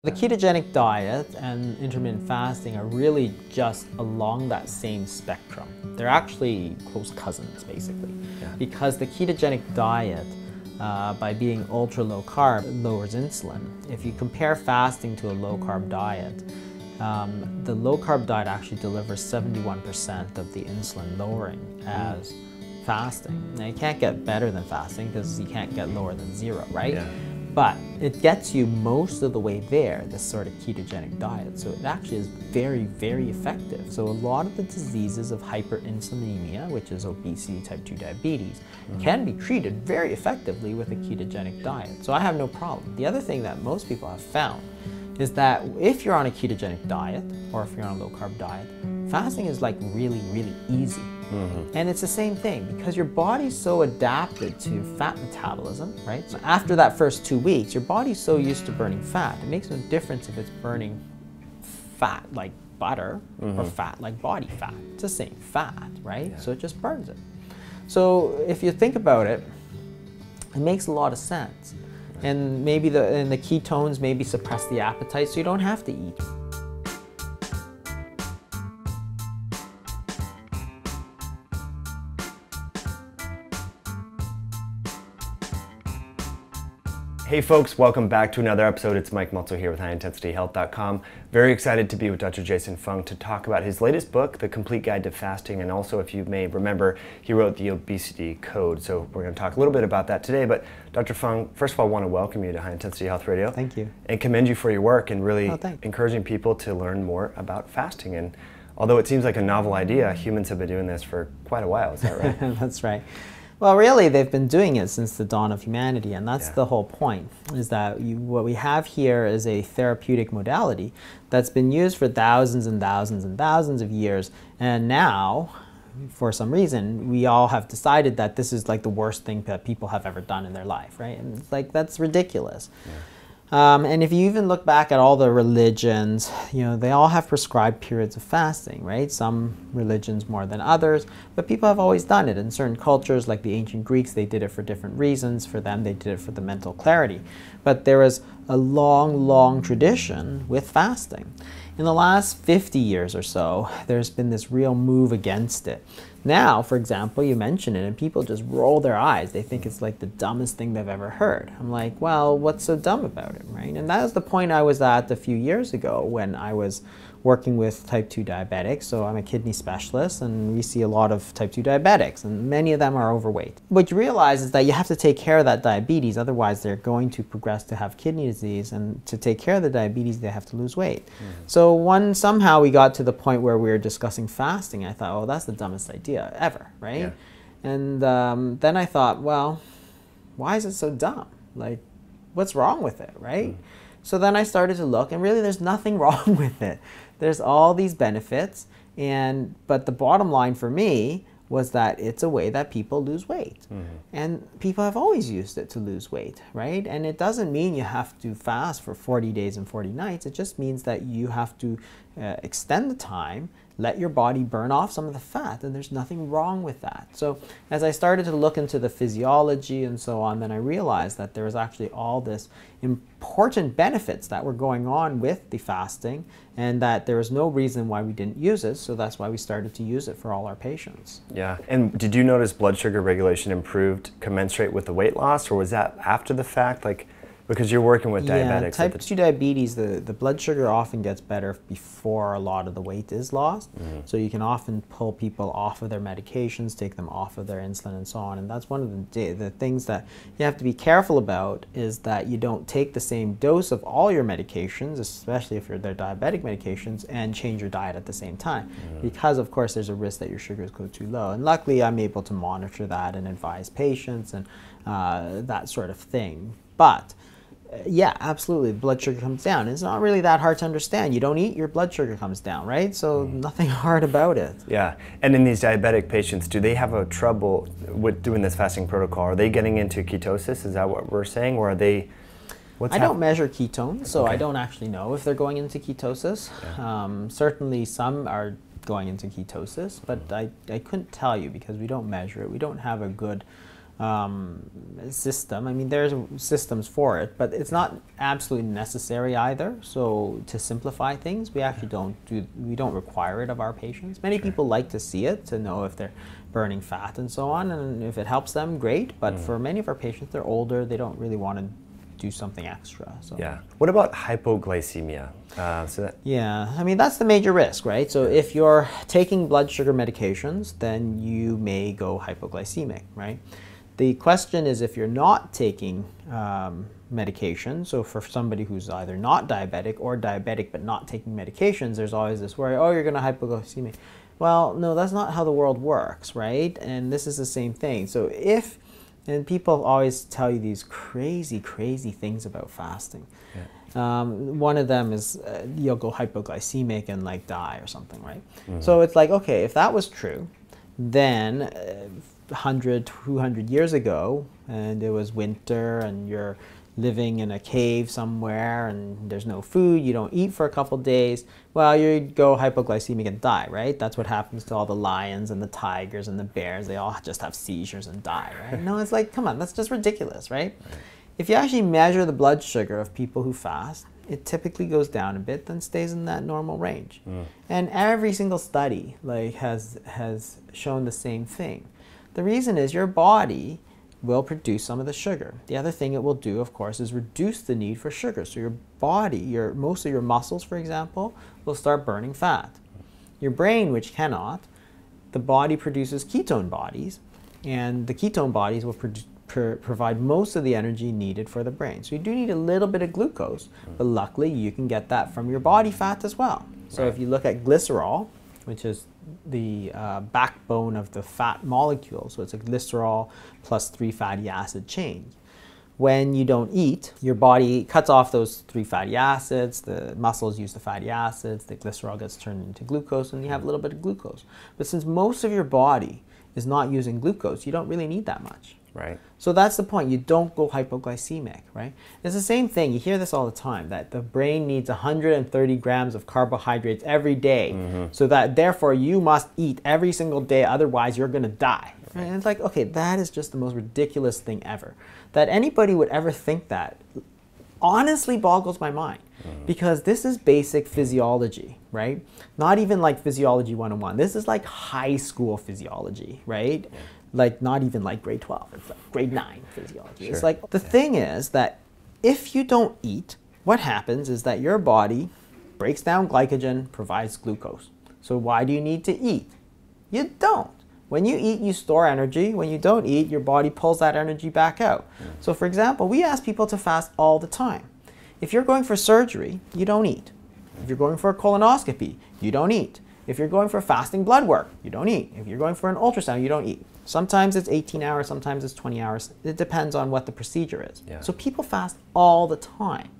The ketogenic diet and intermittent fasting are really just along that same spectrum. They're actually close cousins, basically, because the ketogenic diet, by being ultra low carb, lowers insulin. If you compare fasting to a low carb diet, the low carb diet actually delivers 71% of the insulin lowering as fasting. Now you can't get better than fasting because you can't get lower than zero, right? Yeah. But it gets you most of the way there, this sort of ketogenic diet. So it actually is very, very effective. So a lot of the diseases of hyperinsulinemia, which is obesity, type 2 diabetes, can be treated very effectively with a ketogenic diet. So I have no problem. The other thing that most people have found is that if you're on a ketogenic diet, or if you're on a low carb diet, fasting is like really, really easy. And it's the same thing because your body's so adapted to fat metabolism, right? So after that first 2 weeks, your body's so used to burning fat, it makes no difference if it's burning fat like butter or fat like body fat. It's the same fat, right? Yeah. So it just burns it. So if you think about it, it makes a lot of sense. And maybe the ketones maybe suppress the appetite so you don't have to eat. Hey folks, welcome back to another episode. It's Mike Meltzer here with HighIntensityHealth.com. Very excited to be with Dr. Jason Fung to talk about his latest book, The Complete Guide to Fasting, and also, if you may remember, he wrote the Obesity Code. So we're going to talk a little bit about that today. But Dr. Fung, first of all, I want to welcome you to High Intensity Health Radio. Thank you. And commend you for your work and really thanks. encouraging people to learn more about fasting. And although it seems like a novel idea, humans have been doing this for quite a while. Is that right? That's right. Well, really, they've been doing it since the dawn of humanity, and that's the whole point, is that what we have here is a therapeutic modality that's been used for thousands and thousands and thousands of years, and now, for some reason, we all have decided that this is like the worst thing that people have ever done in their life, right? And it's like, that's ridiculous. Yeah. And if you even look back at all the religions, they all have prescribed periods of fasting, right? Some religions more than others, but people have always done it. In certain cultures, like the ancient Greeks, they did it for different reasons. For them, they did it for the mental clarity. But there was a long, long tradition with fasting. In the last 50 years or so, there's been this real move against it. Now, for example, you mention it and people just roll their eyes. They think it's like the dumbest thing they've ever heard. I'm like, well, what's so dumb about it, right? And that was the point I was at a few years ago when I was working with type 2 diabetics. So I'm a kidney specialist and we see a lot of type 2 diabetics and many of them are overweight. What you realize is that you have to take care of that diabetes, otherwise they're going to progress to have kidney disease, and to take care of the diabetes they have to lose weight. So somehow we got to the point where we were discussing fasting. I thought, oh, that's the dumbest idea ever, right? Yeah. And then I thought, well, why is it so dumb? Like, what's wrong with it, right? So then I started to look, and really there's nothing wrong with it. There's all these benefits, but the bottom line for me was that it's a way that people lose weight. And people have always used it to lose weight, right? And it doesn't mean you have to fast for 40 days and 40 nights. It just means that you have to extend the time, let your body burn off some of the fat, and there's nothing wrong with that. So as I started to look into the physiology and so on, then I realized that there was actually all this important benefits that were going on with the fasting, and that there was no reason why we didn't use it, so that's why we started to use it for all our patients. Yeah, and did you notice blood sugar regulation improved commensurate with the weight loss, or was that after the fact? Like, because you're working with diabetics. Yeah, type 2 diabetes, the blood sugar often gets better before a lot of the weight is lost. So you can often pull people off of their medications, take them off of their insulin and so on. And that's one of the things that you have to be careful about, is that you don't take the same dose of all your medications, especially if they're diabetic medications, and change your diet at the same time. Because of course there's a risk that your sugars go too low. And luckily I'm able to monitor that and advise patients and that sort of thing. But yeah, absolutely, blood sugar comes down. It's not really that hard to understand. You don't eat, your blood sugar comes down, right? So nothing hard about it. Yeah, and in these diabetic patients, do they have a trouble with doing this fasting protocol? Are they getting into ketosis? Is that what we're saying, or are they? I don't measure ketones, so I don't actually know if they're going into ketosis. Certainly, some are going into ketosis, but I couldn't tell you because we don't measure it. We don't have a good system. I mean, there's systems for it, but it's not absolutely necessary either. So to simplify things, we actually don't require it of our patients. Many people like to see it to know if they're burning fat and so on, and if it helps them, great. But for many of our patients, they're older, they don't really want to do something extra. So. Yeah. What about hypoglycemia? Yeah, I mean, that's the major risk, right? So if you're taking blood sugar medications, then you may go hypoglycemic, right? The question is if you're not taking medication, so for somebody who's either not diabetic or diabetic but not taking medications, there's always this worry, oh, you're going to hypoglycemia. Well, no, that's not how the world works, right? And this is the same thing. So and people always tell you these crazy, crazy things about fasting. Yeah. One of them is you'll go hypoglycemic and like die or something, right? So it's like, okay, if that was true, then 100, 200 years ago, and it was winter and you're living in a cave somewhere and there's no food, you don't eat for a couple days, well, you'd go hypoglycemic and die, right? That's what happens to all the lions and the tigers and the bears. They all just have seizures and die, right? No, it's like, come on, that's just ridiculous, right? If you actually measure the blood sugar of people who fast, it typically goes down a bit, then stays in that normal range. And every single study has shown the same thing. The reason is your body will produce some of the sugar. The other thing it will do, of course, is reduce the need for sugar. So your body, most of your muscles, for example, will start burning fat. Your brain, which cannot, the body produces ketone bodies, and the ketone bodies will provide most of the energy needed for the brain. So you do need a little bit of glucose, but luckily you can get that from your body fat as well. So if you look at glycerol, which is the backbone of the fat molecule, so it's a glycerol plus 3 fatty acid chain. When you don't eat, your body cuts off those 3 fatty acids, the muscles use the fatty acids, the glycerol gets turned into glucose, and you have a little bit of glucose. But since most of your body is not using glucose, you don't really need that much. Right. So that's the point. You don't go hypoglycemic, right? It's the same thing. You hear this all the time, that the brain needs 130 grams of carbohydrates every day, so that therefore you must eat every single day, otherwise you're going to die. Right? And it's like, okay, that is just the most ridiculous thing ever. That anybody would ever think that honestly boggles my mind, because this is basic physiology, right? Not even like physiology 101. This is like high school physiology, right? Yeah. Like not even like grade 12, it's like grade 9 physiology. It's like, the thing is that if you don't eat, what happens is that your body breaks down glycogen, provides glucose. So why do you need to eat? You don't. When you eat, you store energy. When you don't eat, your body pulls that energy back out. So for example, we ask people to fast all the time. If you're going for surgery, you don't eat. If you're going for a colonoscopy, you don't eat. If you're going for fasting blood work, you don't eat. If you're going for an ultrasound, you don't eat. Sometimes it's 18 hours, sometimes it's 20 hours. It depends on what the procedure is. Yeah. So people fast all the time.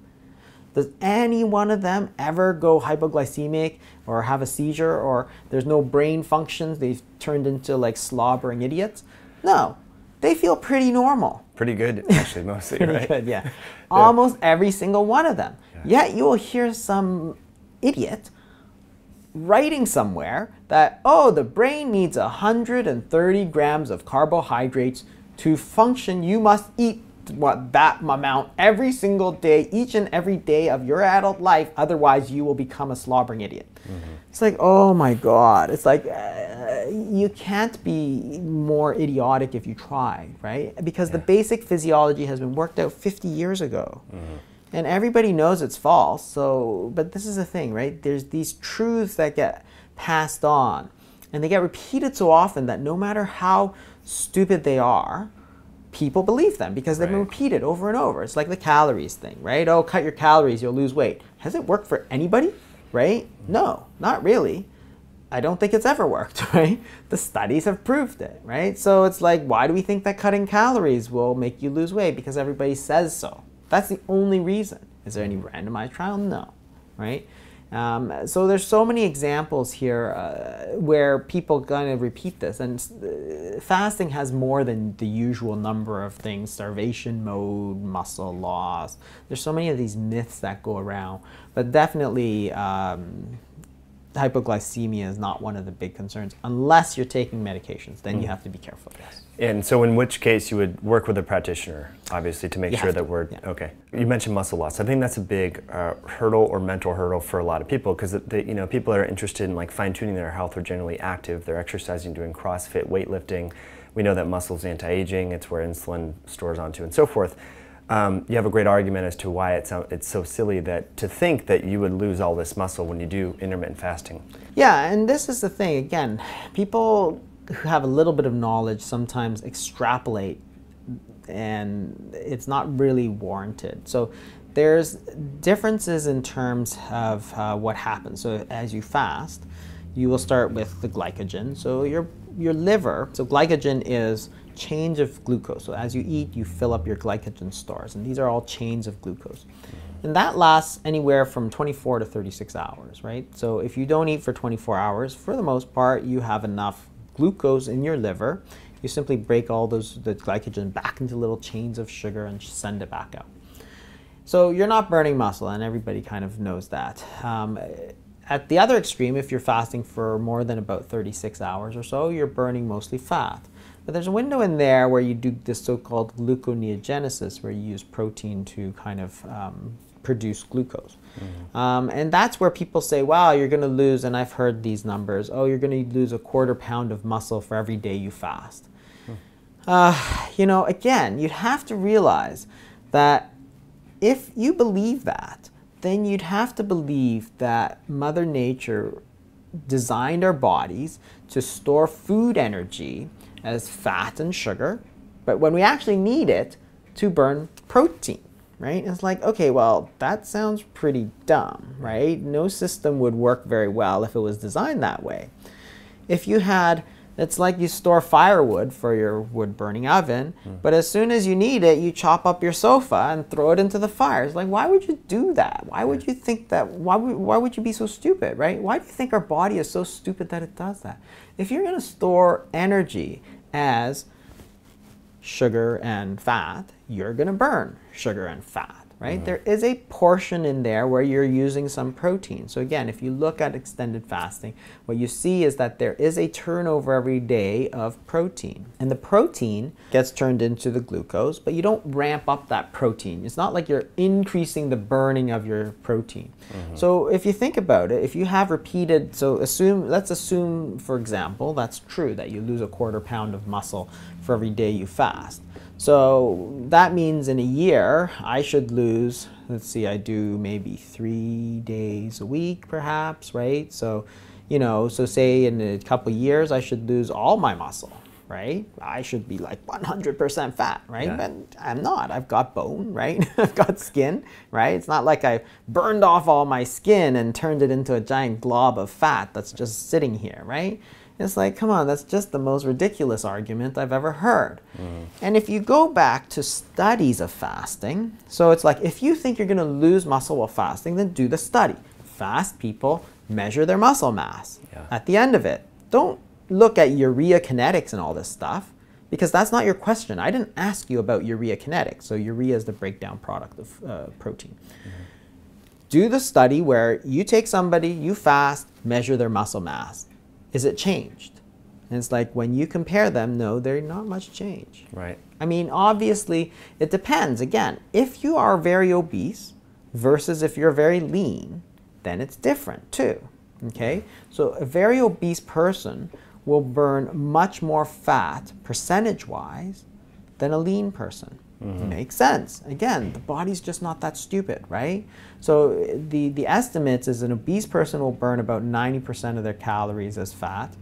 Does any one of them ever go hypoglycemic or have a seizure, or there's no brain functions, they've turned into like slobbering idiots? No, they feel pretty normal. Pretty good, actually, mostly, pretty right? Good, yeah. Almost every single one of them. Yeah. Yet you will hear some idiot writing somewhere that, oh, the brain needs 130 grams of carbohydrates to function. You must eat that amount every single day, each and every day of your adult life, otherwise you will become a slobbering idiot. It's like, oh my God. It's like, you can't be more idiotic if you try, right? Because the basic physiology has been worked out 50 years ago. And everybody knows it's false. So, but this is the thing, right? There's these truths that get passed on, and they get repeated so often that no matter how stupid they are, people believe them because they've been repeated over and over. It's like the calories thing, right? Oh, cut your calories, you'll lose weight. Has it worked for anybody, right? No, not really. I don't think it's ever worked, right? The studies have proved it, right? So it's like, why do we think that cutting calories will make you lose weight? Because everybody says so. That's the only reason. Is there any randomized trial? No, right? So there's so many examples here where people kind of repeat this, and fasting has more than the usual number of things: starvation mode, muscle loss. There's so many of these myths that go around, but definitely hypoglycemia is not one of the big concerns unless you're taking medications. Then you have to be careful. Yes. And so in which case you would work with a practitioner, obviously, to make sure that we're, yeah. okay. You mentioned muscle loss. I think that's a big hurdle or mental hurdle for a lot of people, because people that are interested in like fine-tuning their health are generally active. They're exercising, doing CrossFit, weightlifting. We know that muscle's anti-aging. It's where insulin stores onto and so forth. You have a great argument as to why it's so silly to think that you would lose all this muscle when you do intermittent fasting. Yeah, and this is the thing. Again, people who have a little bit of knowledge sometimes extrapolate, and it's not really warranted. So there's differences in terms of what happens. So as you fast, you will start with the glycogen. So your liver, so glycogen is change of glucose. So as you eat, you fill up your glycogen stores, and these are all chains of glucose. And that lasts anywhere from 24 to 36 hours, right? So if you don't eat for 24 hours, for the most part, you have enough glucose in your liver. You simply break all the glycogen back into little chains of sugar and send it back out. So you're not burning muscle, and everybody kind of knows that. At the other extreme, if you're fasting for more than about 36 hours or so, you're burning mostly fat. But there's a window in there where you do this so-called gluconeogenesis, where you use protein to kind of produce glucose. And that's where people say, wow, you're going to lose, and I've heard these numbers, oh, you're going to lose a quarter pound of muscle for every day you fast. Again, you'd have to realize that if you believe that, then you'd have to believe that Mother Nature designed our bodies to store food energy as fat and sugar, but when we actually need it, to burn protein. Right? It's like, okay, well, that sounds pretty dumb, right? No system would work very well if it was designed that way. If you had, it's like you store firewood for your wood burning oven, but as soon as you need it, you chop up your sofa and throw it into the fire. It's like, why would you do that? Why would you think that? Why would you be so stupid, right? Why do you think our body is so stupid that it does that? If you're going to store energy as sugar and fat, you're going to burn sugar and fat, right? There is a portion in there where you're using some protein. So again, if you look at extended fasting, what you see is that there is a turnover every day of protein. And the protein gets turned into the glucose, but you don't ramp up that protein. It's not like you're increasing the burning of your protein. So if you think about it, if you have repeated, let's assume, for example, that's true, that you lose a quarter pound of muscle for every day you fast. So that means in a year, I should lose, let's see, I do maybe 3 days a week perhaps, right? So, so say in a couple years, I should lose all my muscle, right? I should be like 100% fat, right? Yeah. But I'm not. I've got bone, right? I've got skin, right? It's not like I burned off all my skin and turned it into a giant glob of fat that's just sitting here, right? It's like, come on, that's just the most ridiculous argument I've ever heard. And if you go back to studies of fasting, so it's like, if you think you're going to lose muscle while fasting, then do the study. Fast people measure their muscle mass at the end of it. Don't look at urea kinetics and all this stuff, because that's not your question. I didn't ask you about urea kinetics. So urea is the breakdown product of protein. Do the study where you take somebody, you fast, measure their muscle mass. Is it changed? And it's like, when you compare them, no, there's not much change. Right. I mean, obviously, it depends. Again, if you are very obese versus if you're very lean, then it's different too. Okay? So a very obese person will burn much more fat, percentage-wise, than a lean person. Makes sense. Again, the body's just not that stupid, right? So the estimates is an obese person will burn about 90% of their calories as fat,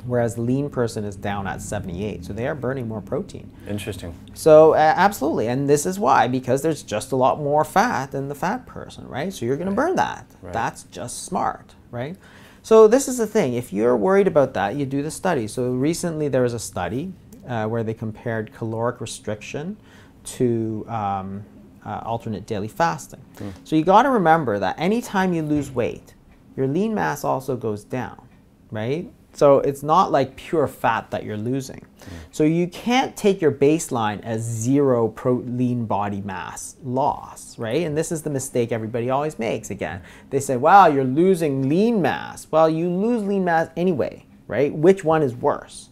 whereas the lean person is down at 78. So they are burning more protein. Interesting. So absolutely, and this is why, because there's just a lot more fat in the fat person, right? So you're going to burn that. Right. That's just smart, right? So this is the thing. If you're worried about that, you do the study. So recently there was a study where they compared caloric restriction to alternate daily fasting. So you got to remember that anytime you lose weight, your lean mass also goes down, right? So it's not like pure fat that you're losing. So you can't take your baseline as zero lean body mass loss, right? And this is the mistake everybody always makes again. They say, wow, you're losing lean mass. Well, you lose lean mass anyway, right? Which one is worse?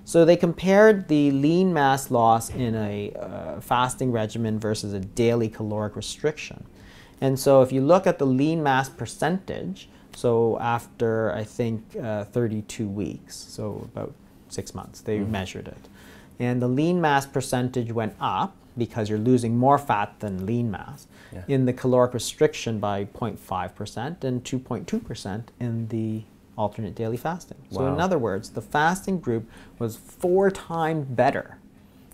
So they compared the lean mass loss in a fasting regimen versus a daily caloric restriction. And so if you look at the lean mass percentage, so after, I think, 32 weeks, so about 6 months, they measured it. And the lean mass percentage went up because you're losing more fat than lean mass in the caloric restriction by 0.5% and 2.2% in the alternate daily fasting. So in other words, the fasting group was 4 times better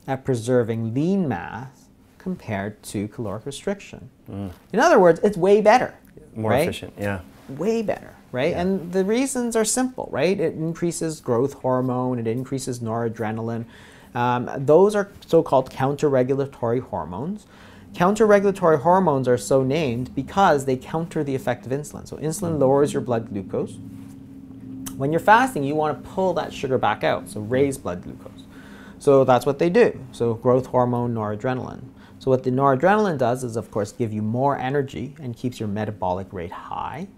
at preserving lean mass compared to caloric restriction. In other words, it's way better. More efficient, yeah. Way better, right? Yeah. And the reasons are simple, right? It increases growth hormone, it increases noradrenaline. Those are so-called counter-regulatory hormones. Counter-regulatory hormones are so named because they counter the effect of insulin. So insulin lowers your blood glucose. When you're fasting, you want to pull that sugar back out, so raise blood glucose. So that's what they do. So growth hormone, noradrenaline. So what the noradrenaline does is, of course, give you more energy and keeps your metabolic rate high.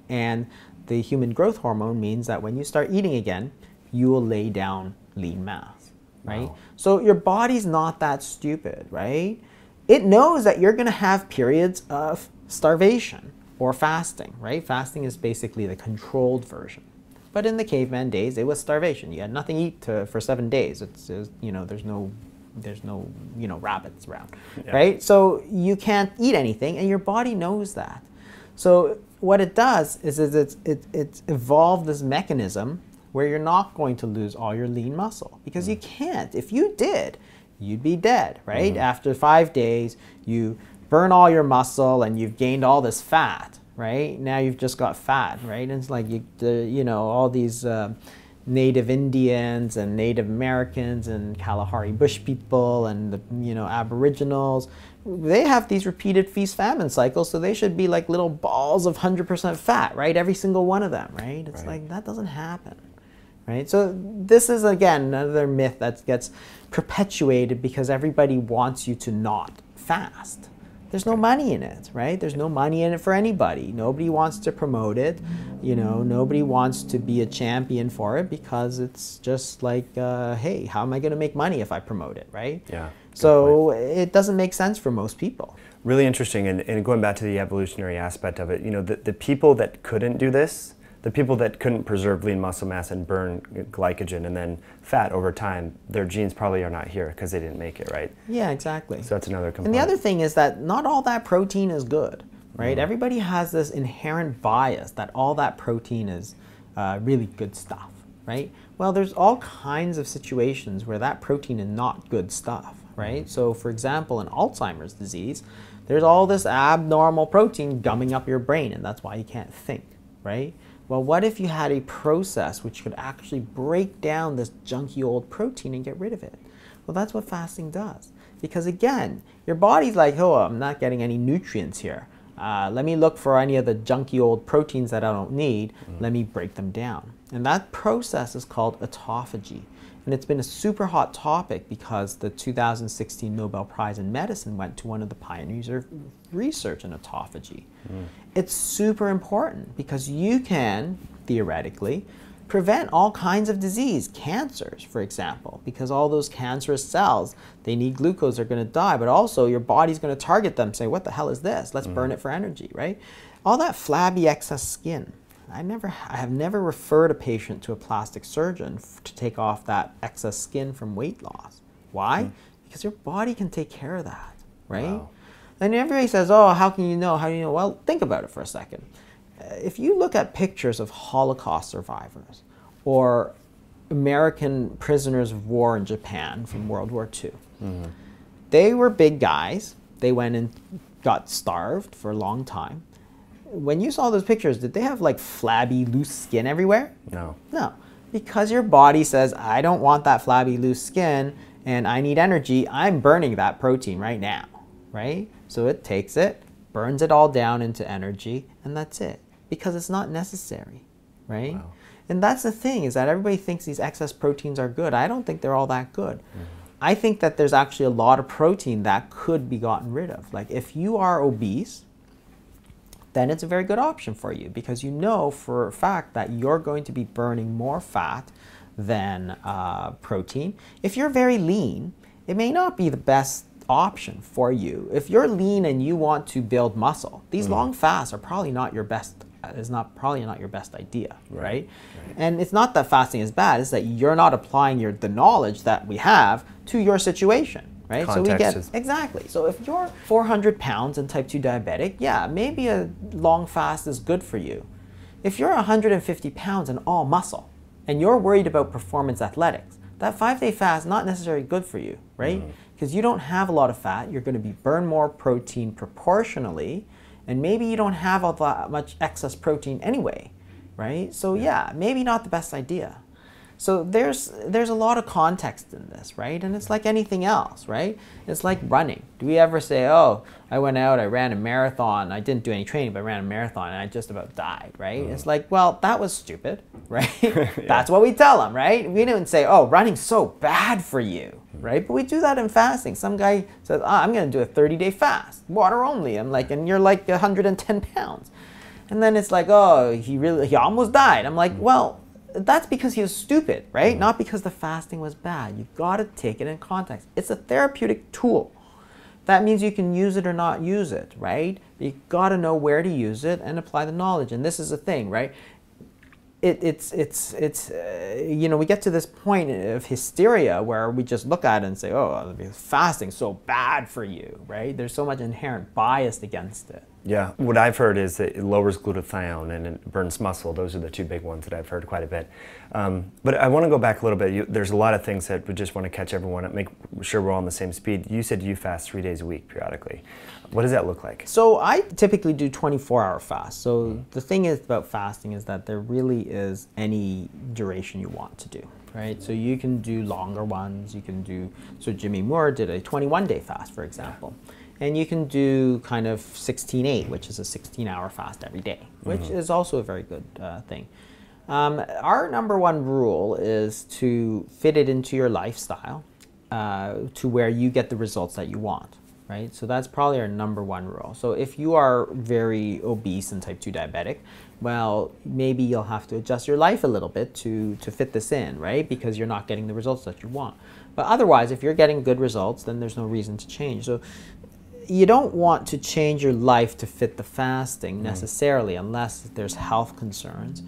And the human growth hormone means that when you start eating again, you will lay down lean mass, right? So your body's not that stupid, right? It knows that you're going to have periods of starvation or fasting, right? Fasting is basically the controlled version. But in the caveman days, it was starvation. You had nothing to eat for 7 days. It's you know, there's no rabbits around, right? So you can't eat anything, and your body knows that. So what it does is it's evolved this mechanism where you're not going to lose all your lean muscle, because you can't. If you did, you'd be dead, right? After 5 days, you burn all your muscle and you've gained all this fat, right? Now you've just got fat, right? And it's like you know, all these Native Indians and Native Americans and Kalahari Bush people and the, you know, Aboriginals, they have these repeated feast-famine cycles, so they should be like little balls of 100% fat, right? Every single one of them, right? It's like, that doesn't happen, right? So this is, again, another myth that gets perpetuated because everybody wants you to not fast. There's no money in it, right? There's no money in it for anybody. Nobody wants to promote it. You know, nobody wants to be a champion for it because it's just like, hey, how am I going to make money if I promote it, right? Yeah. So it doesn't make sense for most people. Really interesting. And going back to the evolutionary aspect of it, you know, the people that couldn't do this, the people that couldn't preserve lean muscle mass and burn glycogen and then fat over time, their genes probably are not here because they didn't make it, right? Yeah, exactly. So that's another component. And the other thing is that not all that protein is good, right? Everybody has this inherent bias that all that protein is really good stuff, right? Well, there's all kinds of situations where that protein is not good stuff, right? So for example, in Alzheimer's disease, there's all this abnormal protein gumming up your brain, and that's why you can't think, right? Well, what if you had a process which could actually break down this junky old protein and get rid of it? Well, that's what fasting does. Because again, your body's like, oh, I'm not getting any nutrients here. Let me look for any of the junky old proteins that I don't need. Let me break them down. And that process is called autophagy. And it's been a super hot topic because the 2016 Nobel Prize in Medicine went to one of the pioneers of research in autophagy. It's super important because you can, theoretically, prevent all kinds of disease, cancers, for example, because all those cancerous cells, they need glucose, they're going to die, but also your body's going to target them, say, what the hell is this? Let's burn it for energy, right? All that flabby excess skin. I have never referred a patient to a plastic surgeon to take off that excess skin from weight loss. Why? Because your body can take care of that, right? Wow. And everybody says, oh, how can you know? How do you know? Well, think about it for a second. If you look at pictures of Holocaust survivors or American prisoners of war in Japan from World War II, they were big guys. They went and got starved for a long time. When you saw those pictures, did they have like flabby, loose skin everywhere? No. No, because your body says, I don't want that flabby, loose skin, and I need energy. I'm burning that protein right now, right? So it takes it, burns it all down into energy, and that's it, because it's not necessary, right? Wow. And that's the thing, is that everybody thinks these excess proteins are good. I don't think they're all that good. I think that there's actually a lot of protein that could be gotten rid of. Like if you are obese, then it's a very good option for you, because you know for a fact that you're going to be burning more fat than protein. If you're very lean, it may not be the best option for you. If you're lean and you want to build muscle, these long fasts are probably not your best. Probably not your best idea, right? And it's not that fasting is bad; it's that you're not applying the knowledge that we have to your situation, right? Exactly. So if you're 400 pounds and type 2 diabetic, yeah, maybe a long fast is good for you. If you're 150 pounds and all muscle, and you're worried about performance athletics, that 5-day fast is not necessarily good for you, right? Because you don't have a lot of fat, you're going to burn more protein proportionally, and maybe you don't have all that much excess protein anyway, right? So yeah, maybe not the best idea. So there's a lot of context in this, right? And it's like anything else, right? It's like running. Do we ever say, oh, I went out, I ran a marathon, I didn't do any training, but I ran a marathon and I just about died, right? It's like, well, that was stupid, right? That's what we tell them, right? We don't say, oh, running's so bad for you, right? But we do that in fasting. Some guy says, I'm going to do a 30-day fast, water only. I'm like, and you're like 110 pounds. And then it's like, oh, he almost died. I'm like, well, that's because he was stupid, right? Not because the fasting was bad. You've got to take it in context. It's a therapeutic tool. That means you can use it or not use it, right? You've got to know where to use it and apply the knowledge. And this is the thing, right? It's you know, we get to this point of hysteria where we just look at it and say, oh, fasting's so bad for you, right? There's so much inherent bias against it. Yeah, what I've heard is that it lowers glutathione and it burns muscle. Those are the two big ones that I've heard quite a bit. But I want to go back a little bit. There's a lot of things that we just want to catch everyone up, make sure we're all on the same speed. You said you fast 3 days a week periodically. What does that look like? So I typically do 24-hour fasts. So the thing is about fasting is that there really is any duration you want to do, right? So you can do longer ones. You can do, so Jimmy Moore did a 21-day fast, for example. And you can do kind of 16-8, which is a 16-hour fast every day, which is also a very good thing. Our number one rule is to fit it into your lifestyle to where you get the results that you want, right? So that's probably our number one rule. So if you are very obese and type 2 diabetic, well, maybe you'll have to adjust your life a little bit to fit this in, right? Because you're not getting the results that you want. But otherwise, if you're getting good results, then there's no reason to change. So you don't want to change your life to fit the fasting necessarily, unless there's health concerns,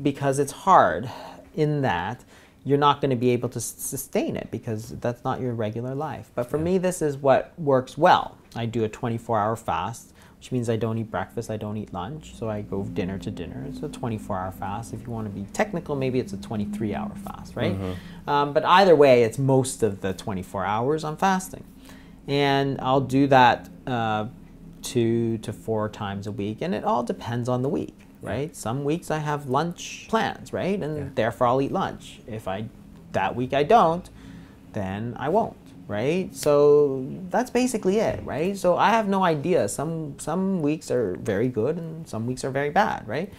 because it's hard in that you're not going to be able to sustain it because that's not your regular life. But for me, this is what works well. I do a 24-hour fast, which means I don't eat breakfast, I don't eat lunch, so I go dinner to dinner. It's a 24-hour fast. If you want to be technical, maybe it's a 23-hour fast, right? But either way, it's most of the 24 hours I'm fasting. And I'll do that 2 to 4 times a week, and it all depends on the week, right? Some weeks I have lunch plans, right? And therefore I'll eat lunch. If that week I don't, then I won't, right? So that's basically it, right? So I have no idea. Some weeks are very good and some weeks are very bad, right?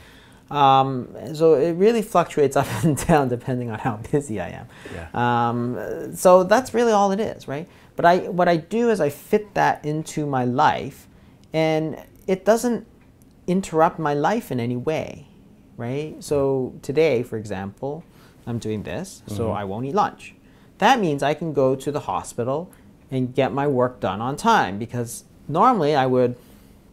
So it really fluctuates up and down depending on how busy I am. So that's really all it is, right? But what I do is I fit that into my life, and it doesn't interrupt my life in any way, right? So today, for example, I'm doing this, so I won't eat lunch. That means I can go to the hospital and get my work done on time, because normally I would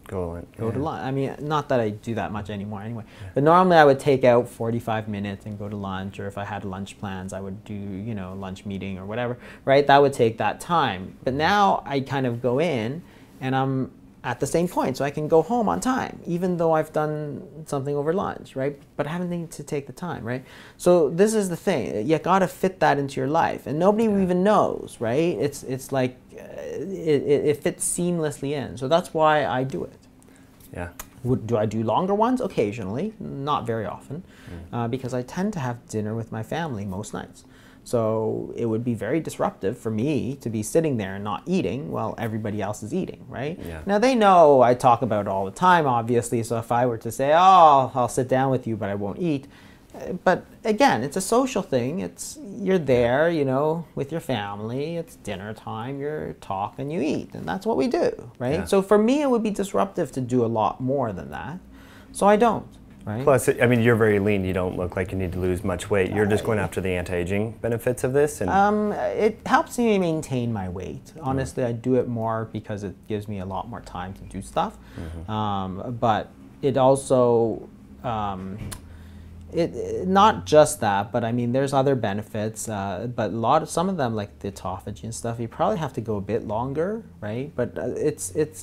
go to lunch. I mean, not that I do that much anymore anyway, but normally I would take out 45 minutes and go to lunch, or if I had lunch plans, I would do, you know, lunch meeting or whatever, right? That would take that time. But now I kind of go in and I'm at the same point, so I can go home on time, even though I've done something over lunch, right? But I haven't needed to take the time, right? So this is the thing, you gotta fit that into your life, and nobody even knows, right? It's like, it fits seamlessly in, so that's why I do it. Yeah. Do I do longer ones? Occasionally, not very often, because I tend to have dinner with my family most nights. So it would be very disruptive for me to be sitting there and not eating while everybody else is eating, right? Now they know I talk about it all the time, obviously, so if I were to say, oh, I'll sit down with you, but I won't eat, But again, it's a social thing. You're there, you know, with your family. It's dinner time. You talk and you eat, and that's what we do, right? Yeah. So for me, it would be disruptive to do a lot more than that. So I don't, right? Plus, I mean, you're very lean. You don't look like you need to lose much weight. You're just going after the anti-aging benefits of this, and it helps me maintain my weight. Honestly, I do it more because it gives me a lot more time to do stuff. But it also. Not just that, but I mean, there's other benefits, but some of them, like the autophagy and stuff, you probably have to go a bit longer, right? But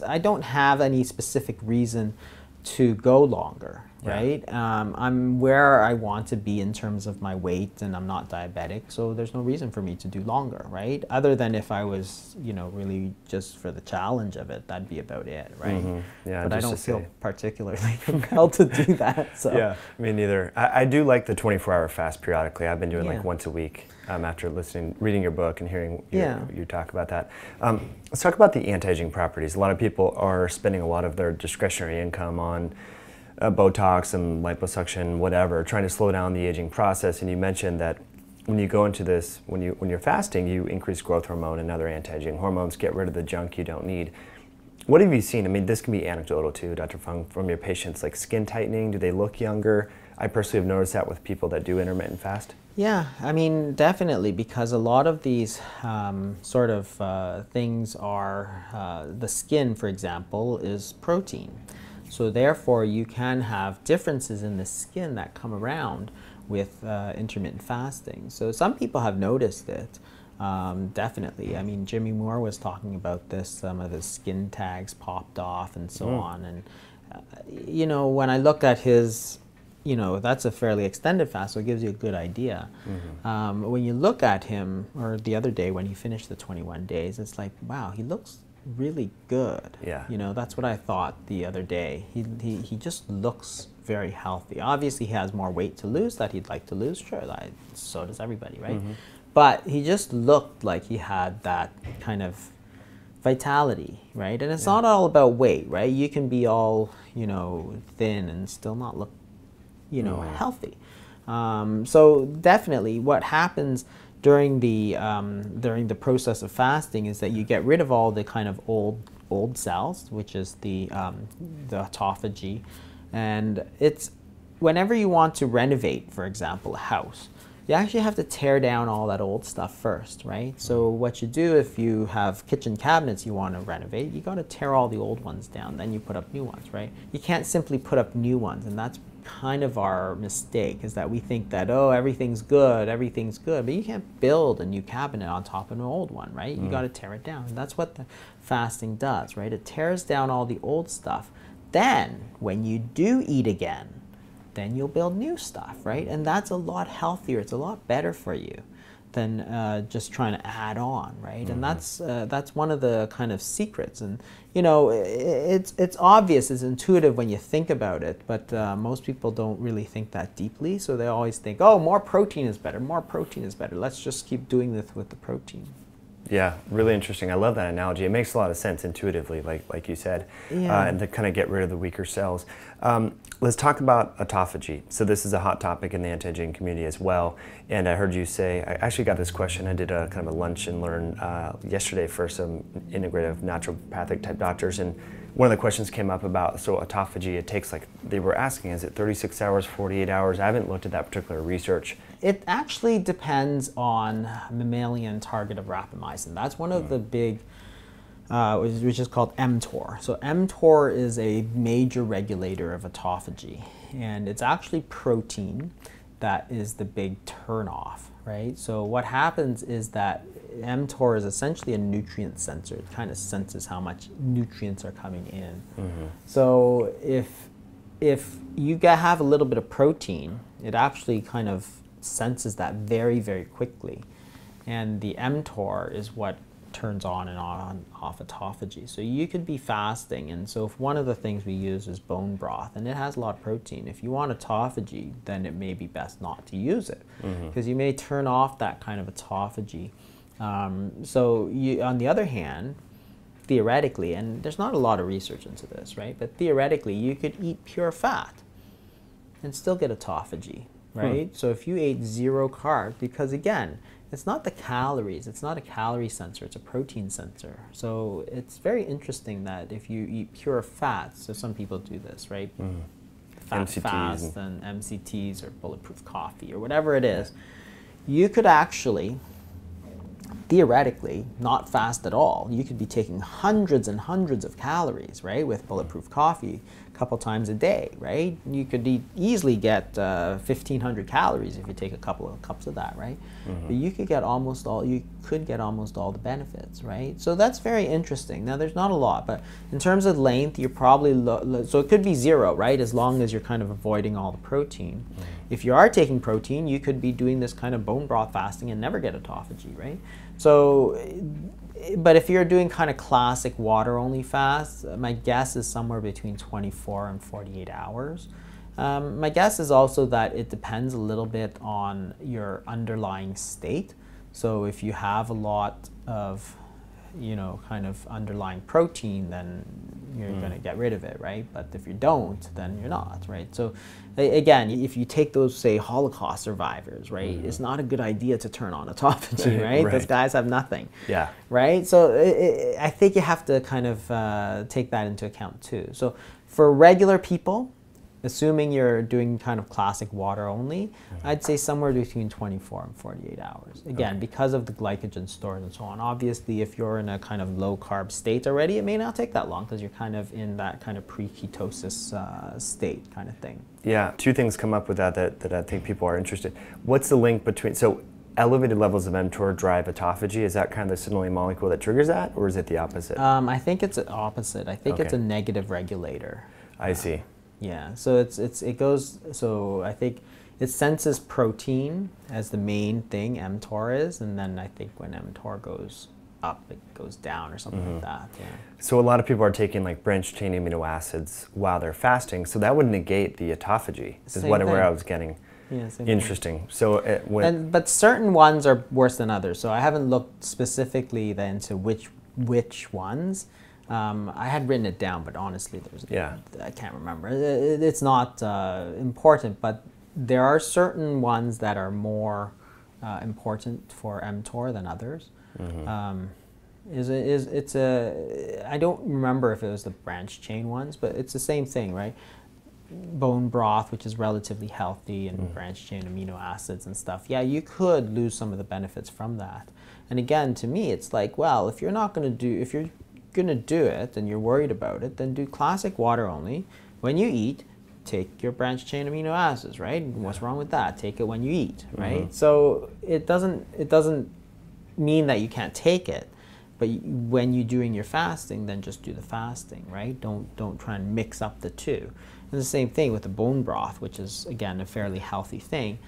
I don't have any specific reason to go longer, right? I'm where I want to be in terms of my weight, and I'm not diabetic, so there's no reason for me to do longer, right? Other than if I was, you know, really just for the challenge of it, that'd be about it, right? Yeah, but I don't feel particularly compelled to do that. So. Yeah, me neither. I do like the 24-hour fast periodically. I've been doing like once a week after reading your book and hearing you talk about that. Let's talk about the anti-aging properties. A lot of people are spending a lot of their discretionary income on Botox and liposuction, whatever, trying to slow down the aging process. And you mentioned that when you go into this, when you're fasting, you increase growth hormone and other anti-aging hormones, get rid of the junk you don't need. What have you seen? I mean, this can be anecdotal too, Dr. Fung, from your patients, like skin tightening. Do they look younger? I personally have noticed that with people that do intermittent fast. Yeah, I mean, definitely, because a lot of these sort of things are, the skin, for example, is protein. So therefore, you can have differences in the skin that come around with intermittent fasting. So some people have noticed it, definitely. I mean, Jimmy Moore was talking about this, some of his skin tags popped off and so on. And, you know, when I looked at his, you know, that's a fairly extended fast, so it gives you a good idea. When you look at him, or the other day when he finished the 21 days, it's like, wow, he looks really good. Yeah. You know, that's what I thought the other day. He just looks very healthy. Obviously, he has more weight to lose that he'd like to lose. Sure, so does everybody, right? But he just looked like he had that kind of vitality, right? And it's not all about weight, right? You can be all, you know, thin and still not look, you know, healthy. So definitely what happens during the process of fasting is that you get rid of all the kind of old cells, which is the autophagy, and it's whenever you want to renovate, for example, a house, you actually have to tear down all that old stuff first, right? So what you do if you have kitchen cabinets you want to renovate, you got to tear all the old ones down, then you put up new ones, right? You can't simply put up new ones, and that's kind of our mistake, is that we think that, oh, everything's good, but you can't build a new cabinet on top of an old one, right? You got to tear it down. And that's what the fasting does, right? It tears down all the old stuff. Then when you do eat again, then you'll build new stuff, right? And that's a lot healthier. It's a lot better for you than just trying to add on, right? And that's one of the kind of secrets. And you know, it's obvious, it's intuitive when you think about it, but most people don't really think that deeply. So they always think, oh, more protein is better. More protein is better. Let's just keep doing this with the protein. Yeah, really interesting. I love that analogy. It makes a lot of sense intuitively, like you said, and to kind of get rid of the weaker cells. Let's talk about autophagy. So this is a hot topic in the anti-aging community as well. And I heard you say, I actually got this question. I did a kind of a lunch and learn yesterday for some integrative naturopathic type doctors. And one of the questions came up about, so autophagy, it takes like, they were asking, is it 36 hours, 48 hours? I haven't looked at that particular research. It actually depends on mammalian target of rapamycin. That's one of the big, which is called mTOR. So mTOR is a major regulator of autophagy, and it's actually protein that is the big turnoff, right? So what happens is that mTOR is essentially a nutrient sensor. It kind of senses how much nutrients are coming in. So if you have a little bit of protein, it actually kind of senses that very, very quickly. And the mTOR is what turns on and off autophagy. So you could be fasting, and so if one of the things we use is bone broth, and it has a lot of protein. If you want autophagy, then it may be best not to use it, because you may turn off that kind of autophagy. So you, on the other hand, theoretically, and there's not a lot of research into this, right? But theoretically, you could eat pure fat and still get autophagy, right? So if you ate 0 carbs, because again, it's not the calories, it's not a calorie sensor, it's a protein sensor. So it's very interesting that if you eat pure fats, so some people do this, right? Fat MCTs fast and MCTs or bulletproof coffee or whatever it is, you could actually, theoretically, not fast at all. You could be taking hundreds and hundreds of calories, right, with bulletproof coffee a couple times a day, right? You could easily get 1,500 calories if you take a couple of cups of that, right? But you could get almost all the benefits, right? So that's very interesting. Now there's not a lot, but in terms of length, you're probably so it could be 0, right, as long as you're kind of avoiding all the protein. If you are taking protein, you could be doing this kind of bone broth fasting and never get autophagy, right? So, but if you're doing kind of classic water-only fast, my guess is somewhere between 24 and 48 hours. My guess is also that it depends a little bit on your underlying state. So if you have a lot of, kind of underlying protein, then you're going to get rid of it, right? But if you don't, then you're not, right? So again, if you take those, say, Holocaust survivors, right, it's not a good idea to turn on autophagy, right? Those guys have nothing, right? So I think you have to kind of take that into account too. So for regular people, assuming you're doing kind of classic water only, I'd say somewhere between 24 and 48 hours. Again, because of the glycogen stores and so on. Obviously, if you're in a kind of low carb state already, it may not take that long because you're kind of in that kind of pre-ketosis state kind of thing. Yeah, 2 things come up with that I think people are interested. What's the link between, so elevated levels of mTOR drive autophagy? Is that kind of the signaling molecule that triggers that, or is it the opposite? I think it's the opposite. I think it's a negative regulator. I see. Yeah, so it goes, so I think it senses protein as the main thing mTOR is, and then I think when mTOR goes up, it goes down or something like that. Yeah. So a lot of people are taking like branched chain amino acids while they're fasting, so that would negate the autophagy, is where I was getting. Yeah, interesting. Thing. So but certain ones are worse than others, so I haven't looked specifically then to which ones. I had written it down, but honestly, I can't remember. It's not important, but there are certain ones that are more important for mTOR than others. I don't remember if it was the branch chain ones, but it's the same thing, right? Bone broth, which is relatively healthy, and branch chain amino acids and stuff. Yeah, you could lose some of the benefits from that. And again, to me, it's like, well, if you're going to do it and you're worried about it, then do classic water only. When you eat, take your branch chain amino acids, right? What's wrong with that? Take it when you eat, right? So it doesn't mean that you can't take it, but when you're doing your fasting, then just do the fasting, right? Don't try and mix up the two. And the same thing with the bone broth, which is again a fairly healthy thing.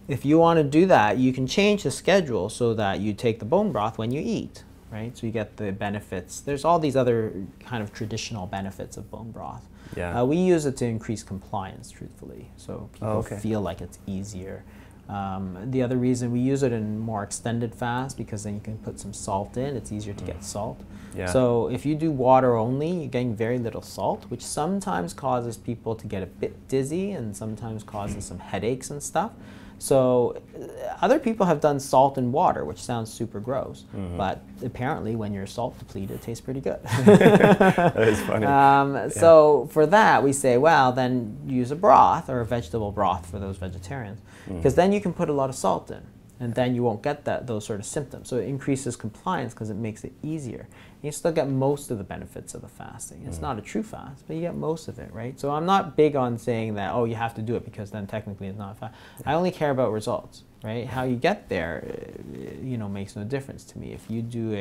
If you want to do that, you can change the schedule so that you take the bone broth when you eat. Right, so you get the benefits. There's all these other kind of traditional benefits of bone broth. Yeah. We use it to increase compliance, truthfully, so people feel like it's easier. The other reason we use it in more extended fast, because then you can put some salt in. It's easier to get salt. Yeah. So if you do water only, you're getting very little salt, which sometimes causes people to get a bit dizzy and sometimes causes some headaches and stuff. So other people have done salt and water, which sounds super gross, but apparently when you're salt depleted, it tastes pretty good. That is funny. So for that, we say, well, then use a broth or a vegetable broth for those vegetarians, because then you can put a lot of salt in, and then you won't get those sort of symptoms. So it increases compliance because it makes it easier. You still get most of the benefits of the fasting. It's not a true fast, but you get most of it, right? So I'm not big on saying that, oh, you have to do it because then technically it's not a fast. I only care about results, right? How you get there, makes no difference to me. If you do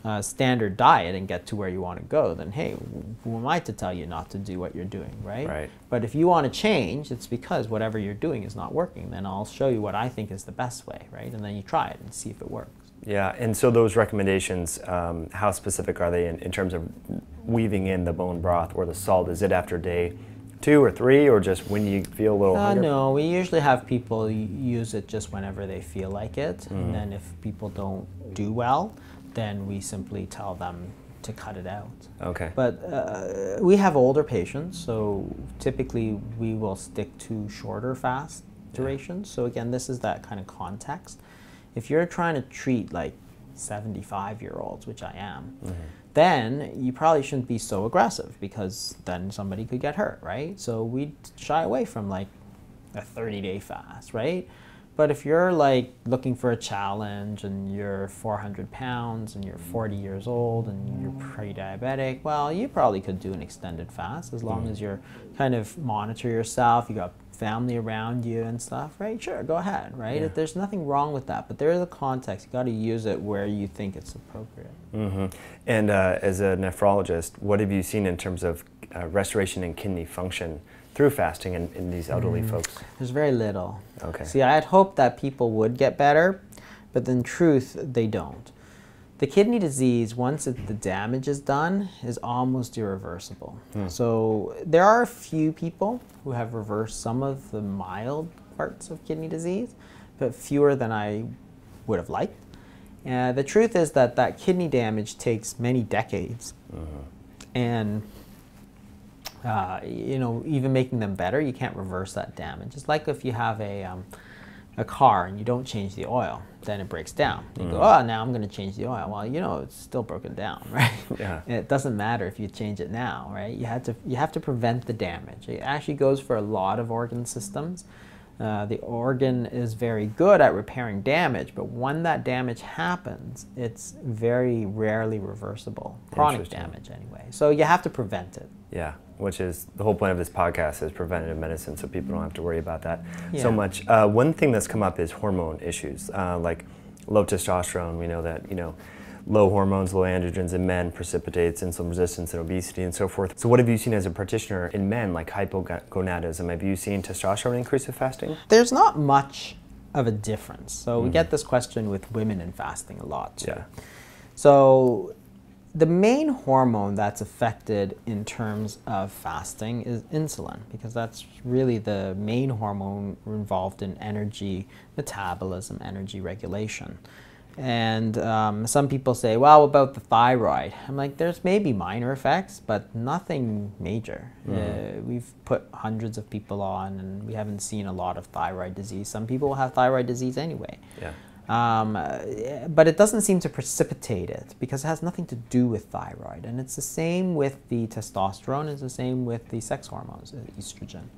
a standard diet and get to where you want to go, then hey, who am I to tell you not to do what you're doing, right? Right. But if you want to change, it's because whatever you're doing is not working. Then I'll show you what I think is the best way, right? And then you try it and see if it works. Yeah, and so those recommendations, how specific are they in terms of weaving in the bone broth or the salt? Is it after day 2 or 3, or just when you feel a little hunger? No, we usually have people use it just whenever they feel like it. And then if people don't do well, then we simply tell them to cut it out. Okay. But we have older patients, so typically we will stick to shorter fasts duration. So again, this is that kind of context. If you're trying to treat like 75-year-olds, which I am, then you probably shouldn't be so aggressive, because then somebody could get hurt, right? So we shy away from like a 30-day fast, right? But if you're like looking for a challenge and you're 400 pounds and you're 40 years old and you're pre-diabetic, well, you probably could do an extended fast as long as you're kind of monitor yourself, you got family around you and stuff, right? Sure, go ahead, right? Yeah. There's nothing wrong with that, but there is a context. You got to use it where you think it's appropriate. And as a nephrologist, what have you seen in terms of restoration in kidney function through fasting in these elderly folks? There's very little. Okay. See, I had hoped that people would get better, but in truth, they don't. The kidney disease, once the damage is done, is almost irreversible. So there are a few people who have reversed some of the mild parts of kidney disease, but fewer than I would have liked. The truth is that that kidney damage takes many decades. And you know, even making them better, you can't reverse that damage. It's like if you have a car and you don't change the oil, then it breaks down. You go, oh, now I'm going to change the oil. Well, you know, it's still broken down, right? Yeah. And it doesn't matter if you change it now, right? You have to prevent the damage. It actually goes for a lot of organ systems. The organ is very good at repairing damage, but when that damage happens, it's very rarely reversible. Chronic damage, anyway. So you have to prevent it. Yeah, which is the whole point of this podcast, is preventative medicine, so people don't have to worry about that so much. One thing that's come up is hormone issues, like low testosterone. We know that, you know, low hormones, low androgens in men precipitates insulin resistance and obesity and so forth. So what have you seen as a practitioner in men, like hypogonadism? Have you seen testosterone increase with fasting? There's not much of a difference. So we get this question with women in fasting a lot too. Yeah. So the main hormone that's affected in terms of fasting is insulin, because that's really the main hormone involved in energy metabolism, energy regulation. And some people say, well, about the thyroid? I'm like, there's maybe minor effects, but nothing major. We've put hundreds of people on, and we haven't seen a lot of thyroid disease. Some people will have thyroid disease anyway. Yeah. But it doesn't seem to precipitate it, because it has nothing to do with thyroid. And it's the same with the testosterone, it's the same with the sex hormones, estrogen.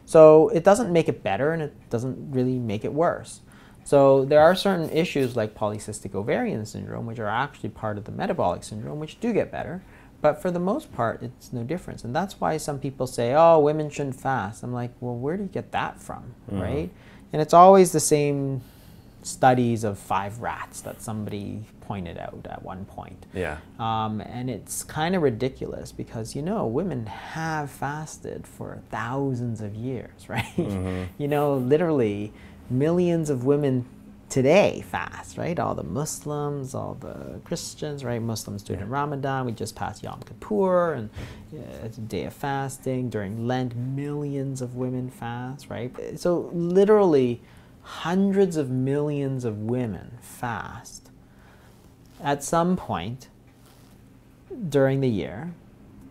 So it doesn't make it better, and it doesn't really make it worse. So there are certain issues like polycystic ovarian syndrome, which are actually part of the metabolic syndrome, which do get better. But for the most part, it's no difference. And that's why some people say, oh, women shouldn't fast. I'm like, well, where do you get that from, right? And it's always the same studies of 5 rats that somebody pointed out at one point. Yeah. And it's kind of ridiculous, because, you know, women have fasted for thousands of years, right? You know, literally millions of women today fast, right? All the Muslims, all the Christians, right? Muslims do it in Ramadan. We just passed Yom Kippur, and it's a day of fasting. During Lent, millions of women fast, right? So literally hundreds of millions of women fast at some point during the year.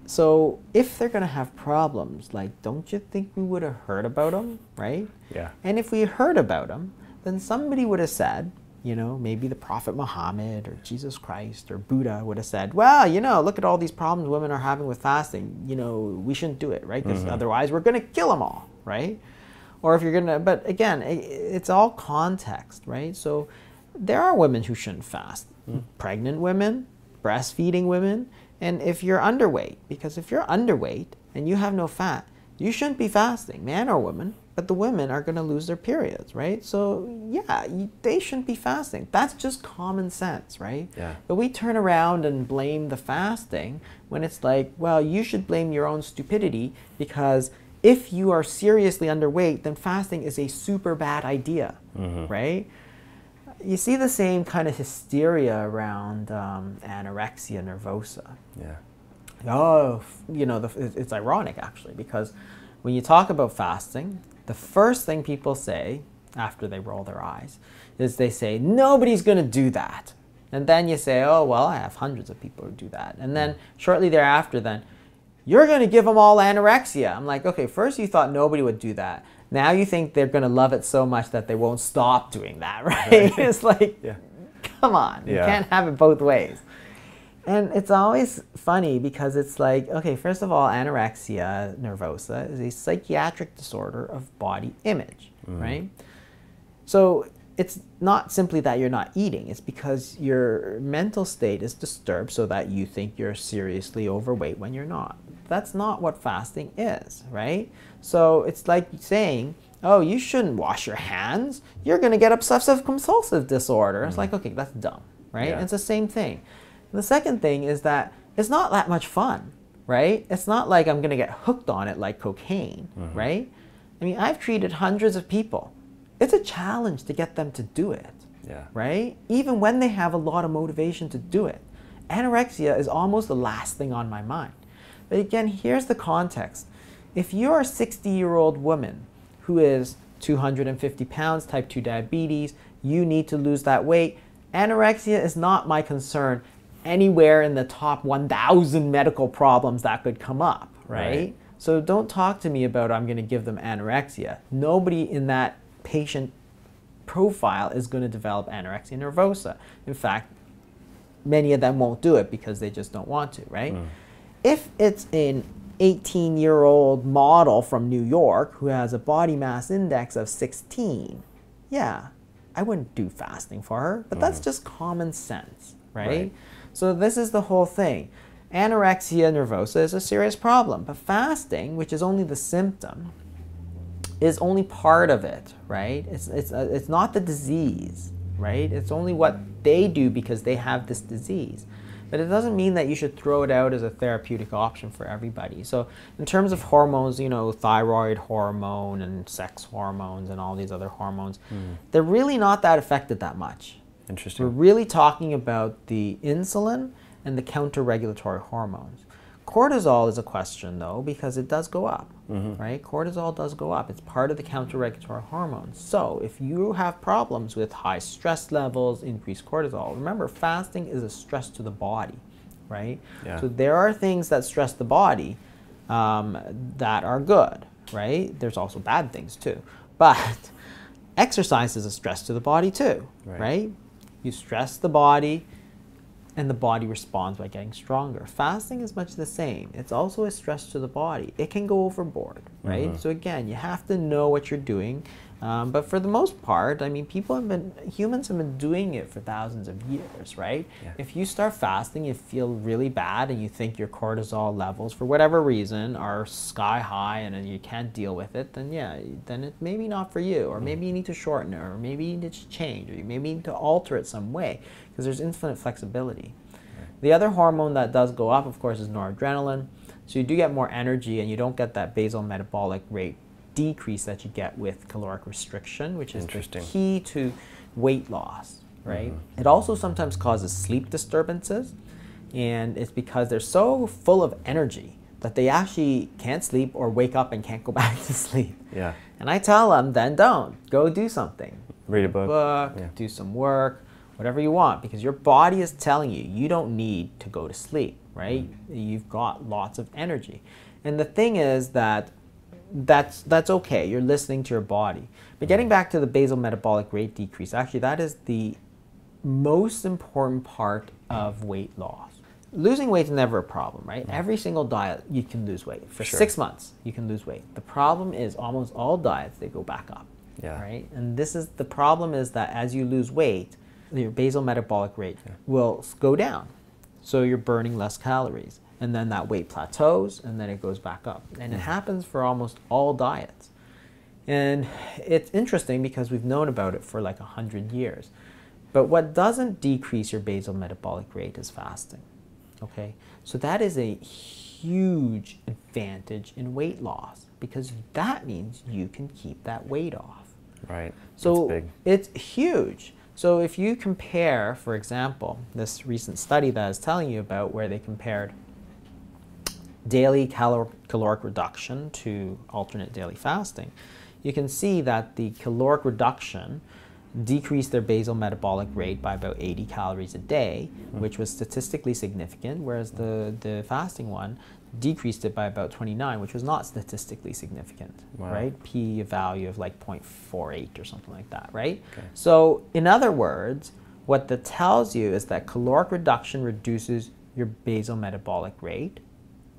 So if they're going to have problems, like, don't you think we would have heard about them, right? Yeah. And if we heard about them, then somebody would have said, you know, maybe the Prophet Muhammad or Jesus Christ or Buddha would have said, well, you know, look at all these problems women are having with fasting. You know, we shouldn't do it, right? Because otherwise we're going to kill them all, right? Or if you're going to, but again, it's all context, right? So there are women who shouldn't fast. Pregnant women, breastfeeding women, and if you're underweight, because if you're underweight and you have no fat, you shouldn't be fasting, man or woman, but the women are going to lose their periods, right? So yeah, they shouldn't be fasting. That's just common sense, right? Yeah. But we turn around and blame the fasting when it's like, well, you should blame your own stupidity, because if you are seriously underweight, then fasting is a super bad idea, right? You see the same kind of hysteria around anorexia nervosa. Yeah. Oh, you know, it's ironic actually, because when you talk about fasting, the first thing people say after they roll their eyes is they say, nobody's going to do that. And then you say, oh, well, I have hundreds of people who do that. And then shortly thereafter, then, you're going to give them all anorexia. I'm like, okay, first you thought nobody would do that. Now you think they're going to love it so much that they won't stop doing that, right? It's like, come on, you can't have it both ways. And it's always funny because it's like, okay, first of all, anorexia nervosa is a psychiatric disorder of body image, right? So it's not simply that you're not eating, it's because your mental state is disturbed so that you think you're seriously overweight when you're not. That's not what fasting is, right? So it's like saying, oh, you shouldn't wash your hands. You're going to get obsessive compulsive disorder. It's like, okay, that's dumb, right? It's the same thing. The second thing is that it's not that much fun, right? It's not like I'm going to get hooked on it like cocaine, right? I mean, I've treated hundreds of people. It's a challenge to get them to do it, right? Even when they have a lot of motivation to do it. Anorexia is almost the last thing on my mind. But again, here's the context. If you're a 60-year-old woman who is 250 pounds, type 2 diabetes, you need to lose that weight, anorexia is not my concern anywhere in the top 1,000 medical problems that could come up, right? So don't talk to me about I'm going to give them anorexia. Nobody in that patient profile is going to develop anorexia nervosa. In fact, many of them won't do it because they just don't want to, right? If it's an 18-year-old model from New York who has a body mass index of 16, yeah, I wouldn't do fasting for her, but that's just common sense, right? So this is the whole thing. Anorexia nervosa is a serious problem, but fasting, which is only the symptom, is only part of it, right? It's not the disease, right? It's only what they do because they have this disease. But it doesn't mean that you should throw it out as a therapeutic option for everybody. So in terms of hormones, you know, thyroid hormone and sex hormones and all these other hormones, they're really not that affected that much. Interesting. We're really talking about the insulin and the counter-regulatory hormones. Cortisol is a question, though, because it does go up, right? Cortisol does go up. It's part of the counter-regulatory hormones. So if you have problems with high stress levels, increased cortisol, remember, fasting is a stress to the body, right? So there are things that stress the body that are good, right? There's also bad things, too. But exercise is a stress to the body, too, right? You stress the body, and the body responds by getting stronger. Fasting is much the same. It's also a stress to the body. It can go overboard, right? So again, you have to know what you're doing. But for the most part, I mean, humans have been doing it for thousands of years, right? If you start fasting, you feel really bad and you think your cortisol levels, for whatever reason, are sky high and you can't deal with it, then yeah, then it's maybe not for you. Or maybe you need to shorten it, or maybe you need to change, or you maybe need to alter it some way, because there's infinite flexibility. The other hormone that does go up, of course, is noradrenaline. So you do get more energy and you don't get that basal metabolic rate decrease that you get with caloric restriction, which is the key to weight loss, right? It also sometimes causes sleep disturbances, and it's because they're so full of energy that they actually can't sleep or wake up and can't go back to sleep. And I tell them, then don't. Go do something. Read a book. Do some work, whatever you want, because your body is telling you, you don't need to go to sleep, right? You've got lots of energy. And the thing is that that's okay. You're listening to your body. But getting back to the basal metabolic rate decrease, actually that is the most important part of weight loss. Losing weight is never a problem, right? Every single diet you can lose weight. For 6 months you can lose weight. The problem is almost all diets, they go back up, right? And this is the problem, is that as you lose weight, your basal metabolic rate will go down. So you're burning less calories. And then that weight plateaus, and then it goes back up. And it happens for almost all diets. And it's interesting because we've known about it for like 100 years. But what doesn't decrease your basal metabolic rate is fasting, okay? So that is a huge advantage in weight loss, because that means you can keep that weight off. Right, so that's big. It's huge. So if you compare, for example, this recent study that I was telling you about, where they compared daily caloric reduction to alternate daily fasting, you can see that the caloric reduction decreased their basal metabolic rate by about 80 calories a day, which was statistically significant, whereas the fasting one decreased it by about 29, which was not statistically significant, right? P value of like 0.48 or something like that, right? Okay. So in other words, what that tells you is that caloric reduction reduces your basal metabolic rate.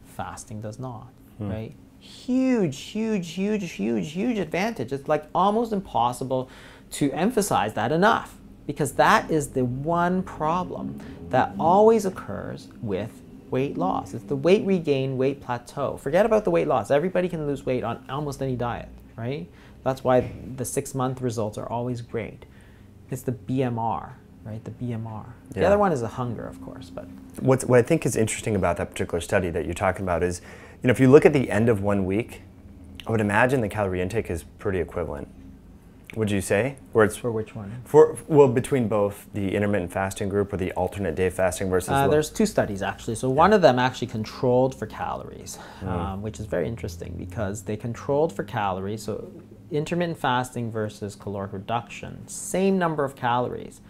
Fasting does not, right? Huge, huge, huge, huge, huge advantage. It's like almost impossible to emphasize that enough, because that is the one problem that always occurs with weight loss. It's the weight regain, weight plateau. Forget about the weight loss. Everybody can lose weight on almost any diet, right? That's why the 6-month results are always great. It's the BMR, right? The BMR. The other one is the hunger, of course. But what I think is interesting about that particular study that you're talking about is, you know, if you look at the end of 1 week, I would imagine the calorie intake is pretty equivalent. Would you say? Or it's for which one? Well, between both the intermittent fasting group or the alternate day fasting versus... There's 2 studies actually. So one of them actually controlled for calories, which is very interesting because they controlled for calories. So intermittent fasting versus caloric reduction, same number of calories,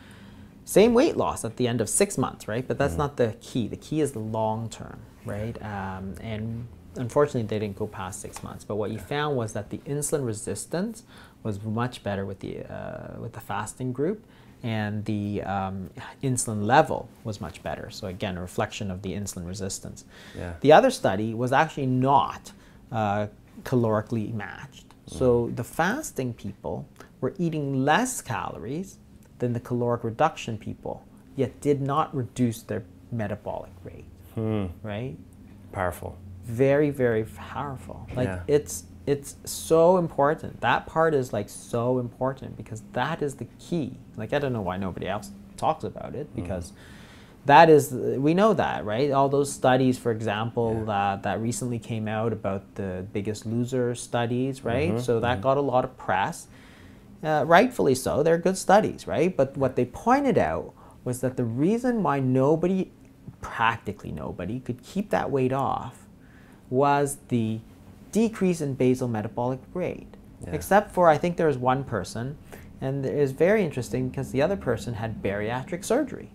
same weight loss at the end of 6 months, right? But that's not the key. The key is the long term, right? And unfortunately, they didn't go past 6 months. But what you found was that the insulin resistance was much better with the fasting group, and the insulin level was much better. So again, a reflection of the insulin resistance. The other study was actually not calorically matched. So the fasting people were eating less calories than the caloric reduction people, yet did not reduce their metabolic rate, right? Powerful. Very, very powerful. Like it's so important. That part is like so important because that is the key. Like I don't know why nobody else talks about it, because that is, we know that, right? All those studies, for example, that recently came out about the Biggest Loser studies, right? So that got a lot of press. Rightfully so, they're good studies, right? But what they pointed out was that the reason why nobody, practically nobody, could keep that weight off was the decrease in basal metabolic rate. Except for, I think there was one person, and it was very interesting because the other person had bariatric surgery,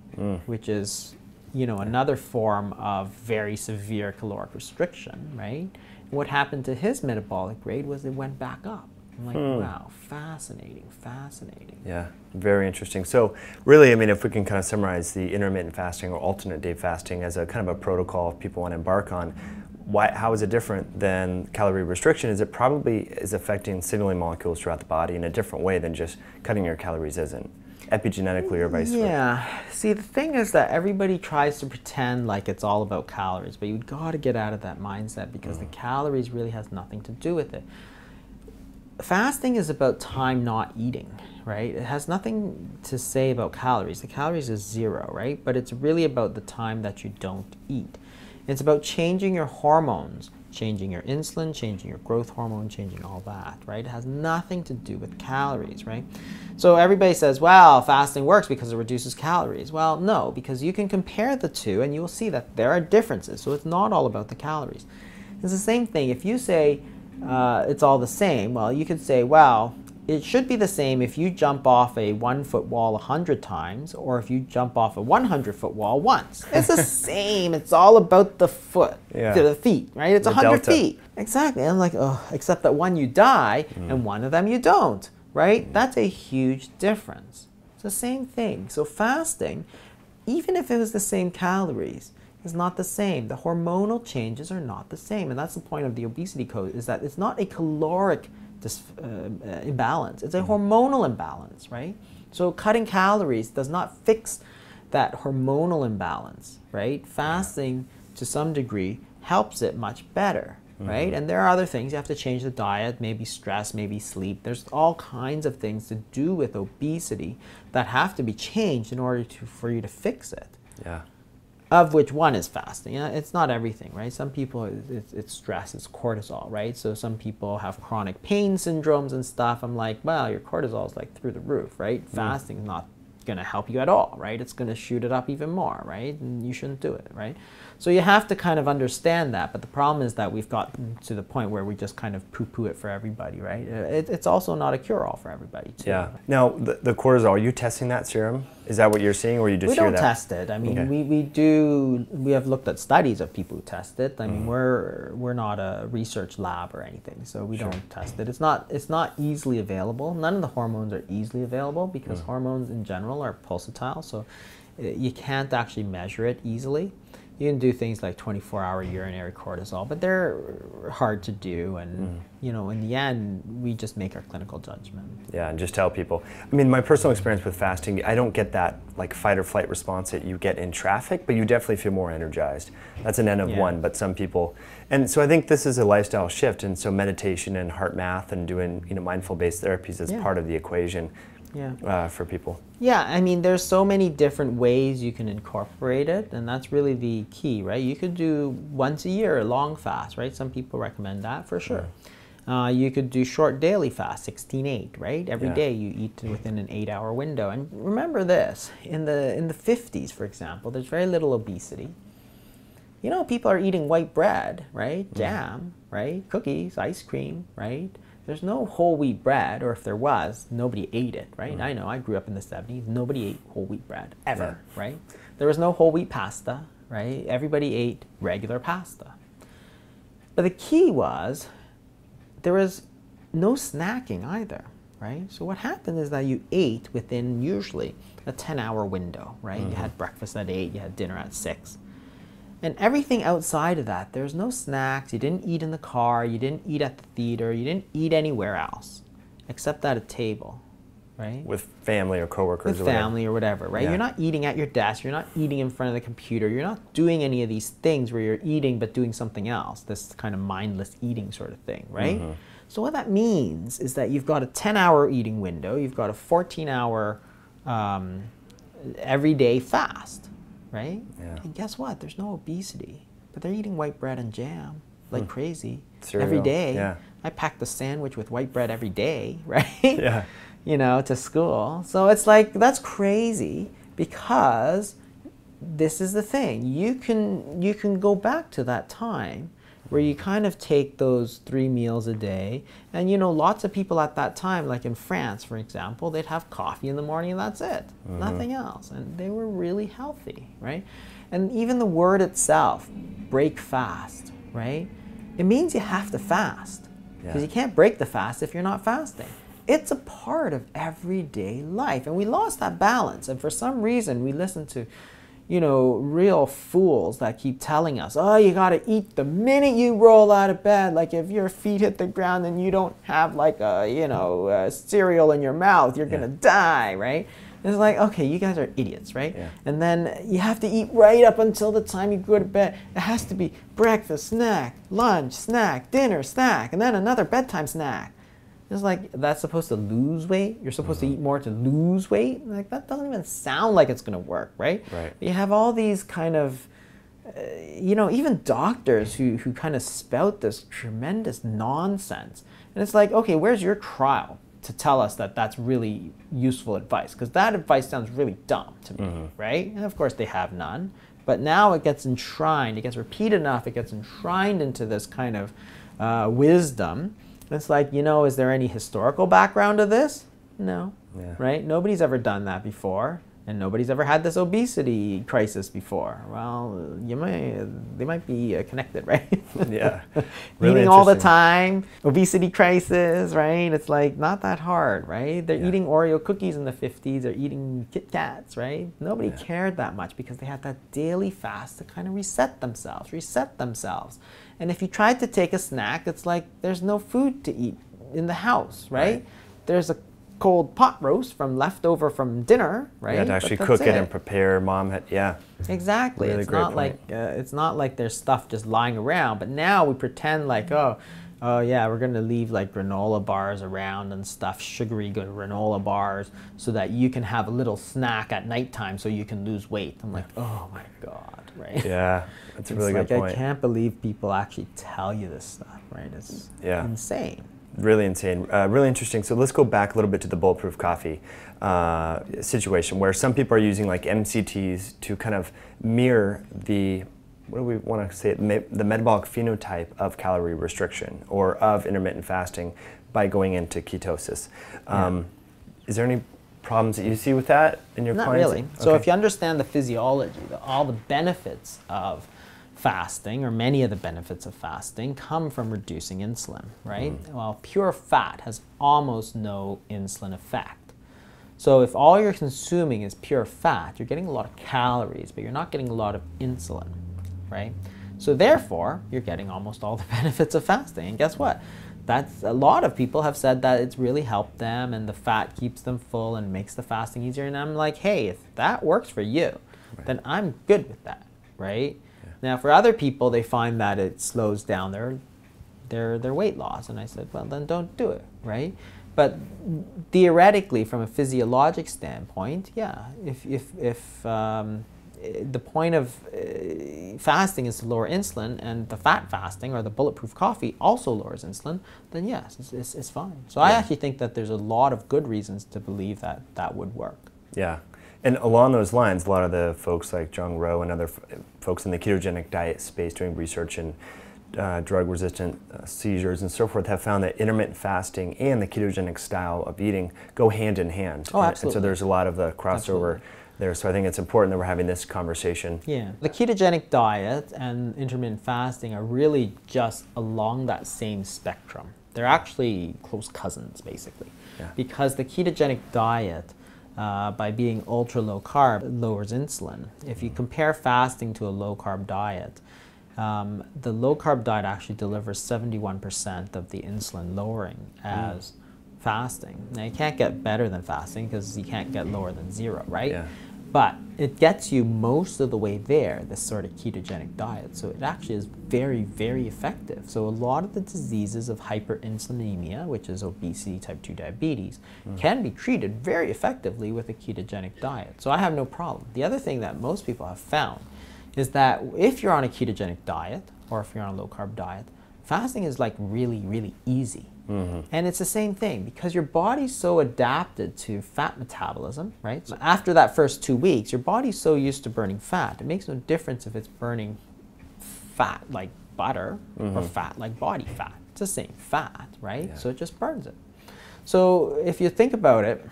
which is, you know, another form of very severe caloric restriction, right? And what happened to his metabolic rate was it went back up. I'm like, wow, fascinating, fascinating. Yeah, very interesting. So really, I mean, if we can kind of summarize the intermittent fasting or alternate day fasting as a kind of a protocol people want to embark on, how is it different than calorie restriction? Is it probably is affecting signaling molecules throughout the body in a different way than just cutting your calories isn't, epigenetically or vice versa? Yeah. See, the thing is that everybody tries to pretend like it's all about calories, but you've got to get out of that mindset because the calories really has nothing to do with it. Fasting is about time not eating, right? It has nothing to say about calories. The calories is 0, right? But it's really about the time that you don't eat. It's about changing your hormones, changing your insulin, changing your growth hormone, changing all that, right? It has nothing to do with calories, right? So everybody says, well, fasting works because it reduces calories. Well, no, because you can compare the two and you will see that there are differences. So it's not all about the calories. It's the same thing. If you say it's all the same, well, you could say, well, it should be the same if you jump off a 1-foot wall 100 times or if you jump off a 100-foot wall once. It's the same. It's all about the foot, the feet, right? It's 100 feet. Exactly. And I'm like, oh, except that one you die and one of them you don't, right? That's a huge difference. It's the same thing. So fasting, even if it was the same calories, is not the same. The hormonal changes are not the same. And that's the point of the obesity code, is that it's not a caloric imbalance. It's a hormonal imbalance, right? So cutting calories does not fix that hormonal imbalance, right? Fasting, to some degree, helps it much better, right? And there are other things. You have to change the diet, maybe stress, maybe sleep. There's all kinds of things to do with obesity that have to be changed in order for you to fix it. Yeah. Of which one is fasting. It's not everything, right? Some people, it's stress, it's cortisol, right? So some people have chronic pain syndromes and stuff. I'm like, well, your cortisol is like through the roof, right? Fasting is not going to help you at all, right? It's going to shoot it up even more, right? And you shouldn't do it, right? So you have to kind of understand that. But the problem is that we've gotten to the point where we just kind of poo-poo it for everybody, right? It's also not a cure-all for everybody, too. Yeah. Now, the cortisol, are you testing that serum? Is that what you're seeing, or you just hear that? We don't test it. I mean, we have looked at studies of people who test it. I mean, we're not a research lab or anything, so we don't test it. It's not easily available. None of the hormones are easily available because hormones in general are pulsatile, so you can't actually measure it easily. You can do things like 24-hour urinary cortisol, but they're hard to do, and you know, in the end, we just make our clinical judgment. Yeah, and just tell people. I mean, my personal experience with fasting, I don't get that like fight or flight response that you get in traffic, but you definitely feel more energized. That's an N of one, but some people, and so I think this is a lifestyle shift, and so meditation and heart math and doing, you know, mindful-based therapies is part of the equation. For people. Yeah, I mean, there's so many different ways you can incorporate it, and that's really the key, right? You could do once a year a long fast, right? Some people recommend that for sure. You could do short daily fast, 16-8, right? Every day you eat within an 8-hour window. And remember this, in the 50s, for example, there's very little obesity. You know, people are eating white bread, right? Jam, right? Cookies, ice cream, right? There's no whole wheat bread, or if there was, nobody ate it, right? I know, I grew up in the 70s. Nobody ate whole wheat bread, ever, right? There was no whole wheat pasta, right? Everybody ate regular pasta. But the key was, there was no snacking either, right? So what happened is that you ate within usually a 10-hour window, right? You had breakfast at 8, you had dinner at 6. And everything outside of that, there's no snacks, you didn't eat in the car, you didn't eat at the theater, you didn't eat anywhere else, except at a table, right? With family or coworkers With family or whatever, right? You're not eating at your desk, you're not eating in front of the computer, you're not doing any of these things where you're eating but doing something else, this kind of mindless eating sort of thing, right? So what that means is that you've got a 10-hour eating window, you've got a 14-hour everyday fast, right? And guess what? There's no obesity, but they're eating white bread and jam like crazy every day. I packed a sandwich with white bread every day, right? You know, to school. So it's like, that's crazy, because this is the thing. You can go back to that time where you kind of take those 3 meals a day, and you know, lots of people at that time, like in France, for example, they'd have coffee in the morning and that's it, nothing else, and they were really healthy, right? And even the word itself, break fast, right? It means you have to fast, because you can't break the fast if you're not fasting. It's a part of everyday life, and we lost that balance, and for some reason we listen to, you know, real fools that keep telling us, oh, you gotta eat the minute you roll out of bed. Like if your feet hit the ground and you don't have like a, you know, a cereal in your mouth, you're gonna die, right? It's like, okay, you guys are idiots, right? And then you have to eat right up until the time you go to bed. It has to be breakfast, snack, lunch, snack, dinner, snack, and then another bedtime snack. It's like, that's supposed to lose weight? You're supposed to eat more to lose weight? Like, that doesn't even sound like it's going to work, right? But you have all these kind of, you know, even doctors who kind of spout this tremendous nonsense. And it's like, okay, where's your trial to tell us that that's really useful advice? Because that advice sounds really dumb to me, right? And of course they have none. But now it gets enshrined, it gets repeated enough, it gets enshrined into this kind of wisdom. It's like, you know, is there any historical background to this? No, right? Nobody's ever done that before, and nobody's ever had this obesity crisis before. Well, they might be connected, right? Really eating all the time, obesity crisis, right? It's like not that hard, right? They're eating Oreo cookies in the 50s, they're eating Kit Kats, right? Nobody cared that much because they had that daily fast to kind of reset themselves. And if you tried to take a snack, it's like there's no food to eat in the house, right? There's a cold pot roast leftover from dinner, right? Yeah, to actually cook it and prepare. Mom had, exactly. Really It's not like there's stuff just lying around. But now we pretend like, oh yeah, we're gonna leave like granola bars around and stuff, sugary good granola bars, so that you can have a little snack at nighttime so you can lose weight. I'm like, oh my God, right? Yeah, that's a really good point. I can't believe people actually tell you this stuff, right? It's insane. Really insane, really interesting. So let's go back a little bit to the bulletproof coffee situation, where some people are using like MCTs to kind of mirror the, what do we want to say, the metabolic phenotype of calorie restriction or of intermittent fasting by going into ketosis. Is there any problems that you see with that in your clients? Not really. So if you understand the physiology, all the benefits of fasting, or many of the benefits of fasting, come from reducing insulin, right? Well, pure fat has almost no insulin effect. So if all you're consuming is pure fat, you're getting a lot of calories, but you're not getting a lot of insulin, right? So therefore, you're getting almost all the benefits of fasting. And guess what? That's, a lot of people have said that it's really helped them and the fat keeps them full and makes the fasting easier. And I'm like, hey, if that works for you, then I'm good with that, right? Now, for other people, they find that it slows down their weight loss. And I said, well, then don't do it, right? But theoretically, from a physiologic standpoint, yeah, if the point of fasting is to lower insulin, and the fat fasting or the bulletproof coffee also lowers insulin, then yes, it's fine. So I actually think that there's a lot of good reasons to believe that that would work. Yeah. And along those lines, a lot of the folks like Jung Rowe and other folks in the ketogenic diet space doing research in drug-resistant seizures and so forth have found that intermittent fasting and the ketogenic style of eating go hand in hand. Oh, absolutely. And so there's a lot of the crossover there. So I think it's important that we're having this conversation. Yeah. The ketogenic diet and intermittent fasting are really just along that same spectrum. They're actually close cousins, basically. Because the ketogenic diet, by being ultra low carb, lowers insulin. If you compare fasting to a low carb diet, the low carb diet actually delivers 71% of the insulin lowering as fasting. Now you can't get better than fasting because you can't get lower than zero, right? Yeah. But it gets you most of the way there, this sort of ketogenic diet. So it actually is very, very effective. So a lot of the diseases of hyperinsulinemia, which is obesity, type 2 diabetes, can be treated very effectively with a ketogenic diet. So I have no problem. The other thing that most people have found is that if you're on a ketogenic diet, or if you're on a low carb diet, fasting is like really, really easy. And it's the same thing because your body's so adapted to fat metabolism, right? So after that first 2 weeks, your body's so used to burning fat. It makes no difference if it's burning fat like butter or fat like body fat. It's the same fat, right? So it just burns it. So if you think about it,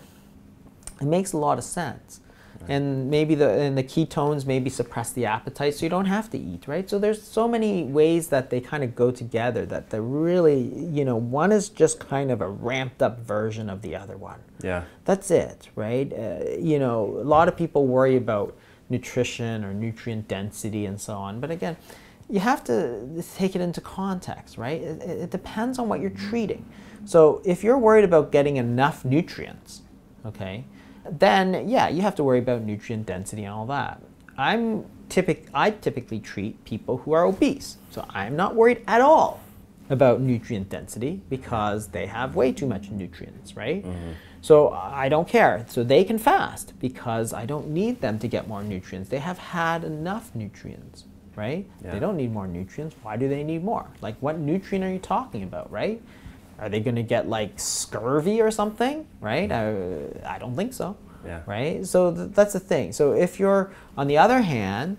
it makes a lot of sense. And maybe the ketones maybe suppress the appetite, so you don't have to eat, right? So there's so many ways that they kind of go together that they're really, you know, one is just kind of a ramped up version of the other one. Yeah. That's it, right? You know, a lot of people worry about nutrition or nutrient density and so on, but again, you have to take it into context, right? It depends on what you're treating. So if you're worried about getting enough nutrients, okay, then yeah, you have to worry about nutrient density and all that. I typically treat people who are obese, so I'm not worried at all about nutrient density because they have way too much nutrients, right? So I don't care. So they can fast because I don't need them to get more nutrients. They have had enough nutrients, right? They don't need more nutrients. Why do they need more? Like, what nutrient are you talking about, right? Are they going to get like scurvy or something, right? I don't think so, right? So that's the thing. So if you're, on the other hand,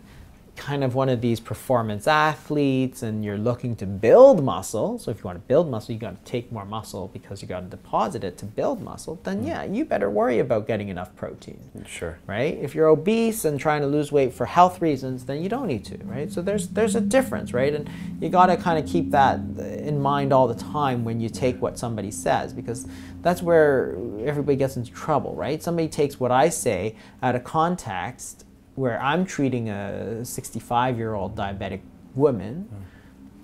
kind of one of these performance athletes and you're looking to build muscle, so if you want to build muscle, you got to take more muscle because you got to deposit it to build muscle, then yeah, you better worry about getting enough protein. Sure. Right? If you're obese and trying to lose weight for health reasons, then you don't need to, right? So there's a difference, right? And you got to kind of keep that in mind all the time when you take what somebody says, because that's where everybody gets into trouble, right? Somebody takes what I say out of context where I'm treating a 65-year-old diabetic woman,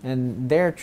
and they're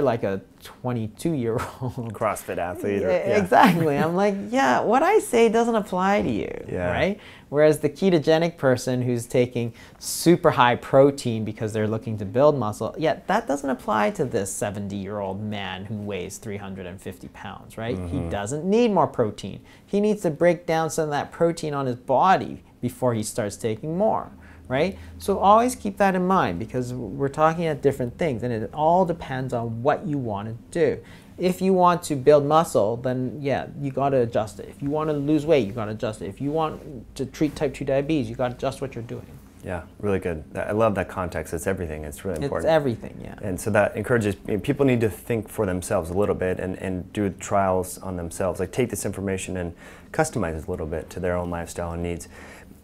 like a 22-year-old CrossFit athlete. Exactly. I'm like, yeah, what I say doesn't apply to you, right? Whereas the ketogenic person who's taking super high protein because they're looking to build muscle, that doesn't apply to this 70-year-old man who weighs 350 pounds, right? He doesn't need more protein. He needs to break down some of that protein on his body before he starts taking more, right? So always keep that in mind because we're talking at different things and it all depends on what you want to do. if you want to build muscle, then yeah, you got to adjust it. If you want to lose weight, you got to adjust it. If you want to treat type 2 diabetes, you got to adjust what you're doing. Yeah, really good. I love that context. It's everything. It's really important. It's everything, yeah. And so that encourages, people need to think for themselves a little bit and do trials on themselves. Like take this information and customize it a little bit to their own lifestyle and needs.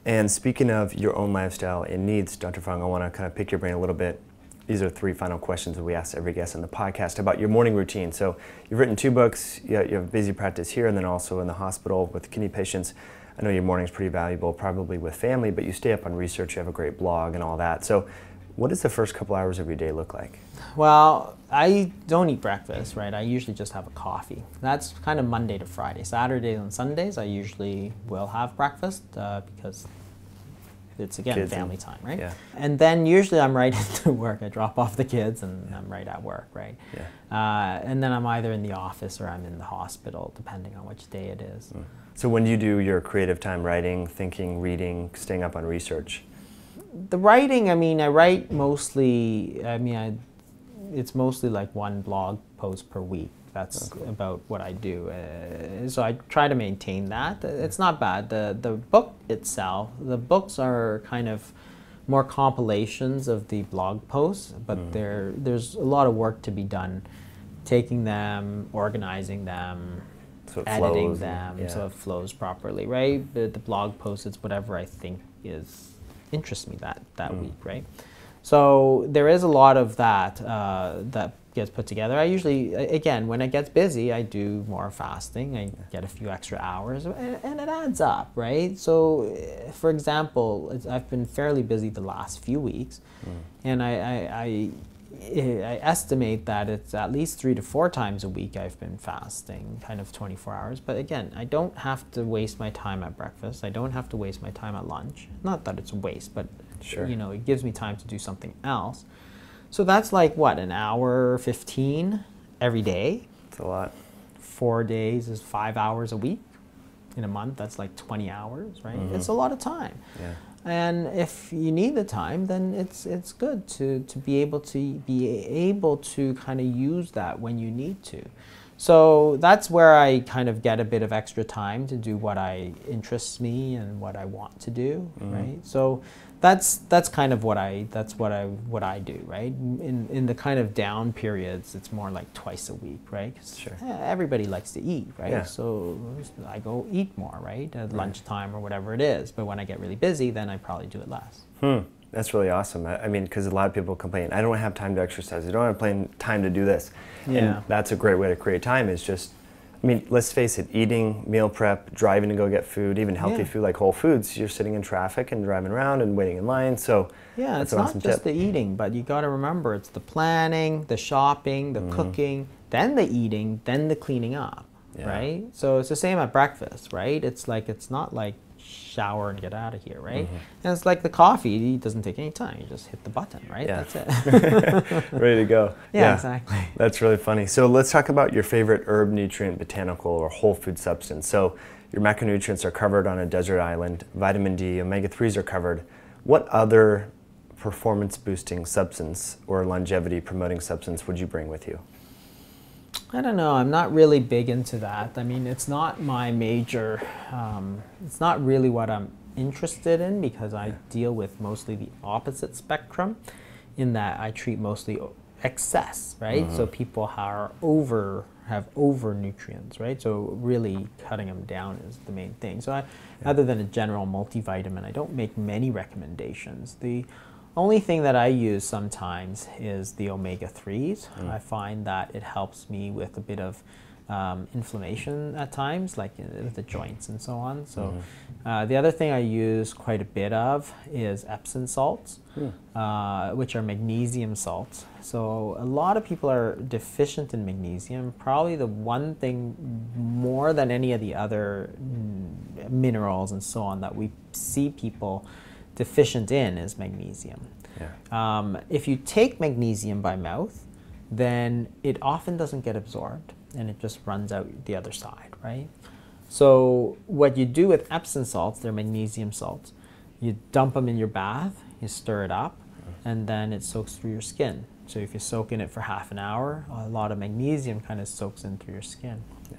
And speaking of your own lifestyle and needs, Dr. Fung, I want to kind of pick your brain a little bit. These are 3 final questions that we ask every guest on the podcast about your morning routine. So you've written 2 books, you have a busy practice here and then also in the hospital with kidney patients. I know your morning's pretty valuable, probably with family, but you stay up on research, you have a great blog and all that. So what does the first couple hours of your day look like? Well, I don't eat breakfast, right? I usually just have a coffee. That's kind of Monday to Friday. Saturdays and Sundays, I usually will have breakfast because it's, again, Kids family time, right? Yeah. And then usually I'm right into work. I drop off the kids and I'm right at work, right? Yeah. And then I'm either in the office or I'm in the hospital, depending on which day it is. So when do you do your creative time, writing, thinking, reading, staying up on research? The writing, I mean, I write mostly, it's mostly like 1 blog post per week. That's about what I do. So I try to maintain that. It's not bad. The book itself, the books are kind of more compilations of the blog posts, but there's a lot of work to be done, taking them, organizing them, so editing them, so it flows properly, right? The blog posts, it's whatever I think interests me that week, right? So there is a lot of that that gets put together. I usually, again, when it gets busy, I do more fasting. I get a few extra hours, and it adds up, right? So, for example, I've been fairly busy the last few weeks, and I estimate that it's at least 3 to 4 times a week I've been fasting, kind of 24 hours. But again, I don't have to waste my time at breakfast. I don't have to waste my time at lunch. Not that it's a waste, but you know, it gives me time to do something else. So that's like, what, an hour 15 every day? It's a lot. 4 days is 5 hours a week. In a month, that's like 20 hours, right? It's a lot of time. Yeah. And if you need the time, then it's good to be able to kind of use that when you need to. So that's where I kind of get a bit of extra time to do what interests me and what I want to do, right? So that's kind of what I do, right? In the kind of down periods, it's more like twice a week, right? 'Cause everybody likes to eat, right? Yeah. So I go eat more, right? At lunchtime or whatever it is. But when I get really busy, then I probably do it less. That's really awesome. I mean, because a lot of people complain, I don't have time to exercise. I don't have time to do this. Yeah. And that's a great way to create time is just, I mean, let's face it, eating, meal prep, driving to go get food, even healthy food like Whole Foods, you're sitting in traffic and driving around and waiting in line. So yeah, that's it's an awesome not just tip. the eating, but you got to remember it's the planning, the shopping, the cooking, then the eating, then the cleaning up, right? So it's the same at breakfast, right? It's not like shower and get out of here, right? And it's like the coffee, it doesn't take any time. You just hit the button, right? Yeah. That's it. Ready to go. Yeah, exactly. That's really funny. So let's talk about your favorite herb, nutrient, botanical, or whole food substance. So your macronutrients are covered on a desert island. Vitamin D, omega-3s are covered. What other performance boosting substance or longevity promoting substance would you bring with you? I don't know. I'm not really big into that. I mean, it's not my major, it's not really what I'm interested in because I deal with mostly the opposite spectrum in that I treat mostly excess, right? So people have over nutrients, right? So really cutting them down is the main thing. So other than a general multivitamin, I don't make many recommendations. The only thing that I use sometimes is the omega-3s. I find that it helps me with a bit of inflammation at times, like the joints and so on. So the other thing I use quite a bit of is Epsom salts, which are magnesium salts. So a lot of people are deficient in magnesium. Probably the one thing more than any of the other minerals and so on that we see people deficient in is magnesium. If you take magnesium by mouth, then it often doesn't get absorbed and it just runs out the other side, right? So what you do with Epsom salts, they're magnesium salts, you dump them in your bath, you stir it up, and then it soaks through your skin. So if you soak in it for half an hour, a lot of magnesium kind of soaks in through your skin. Yeah.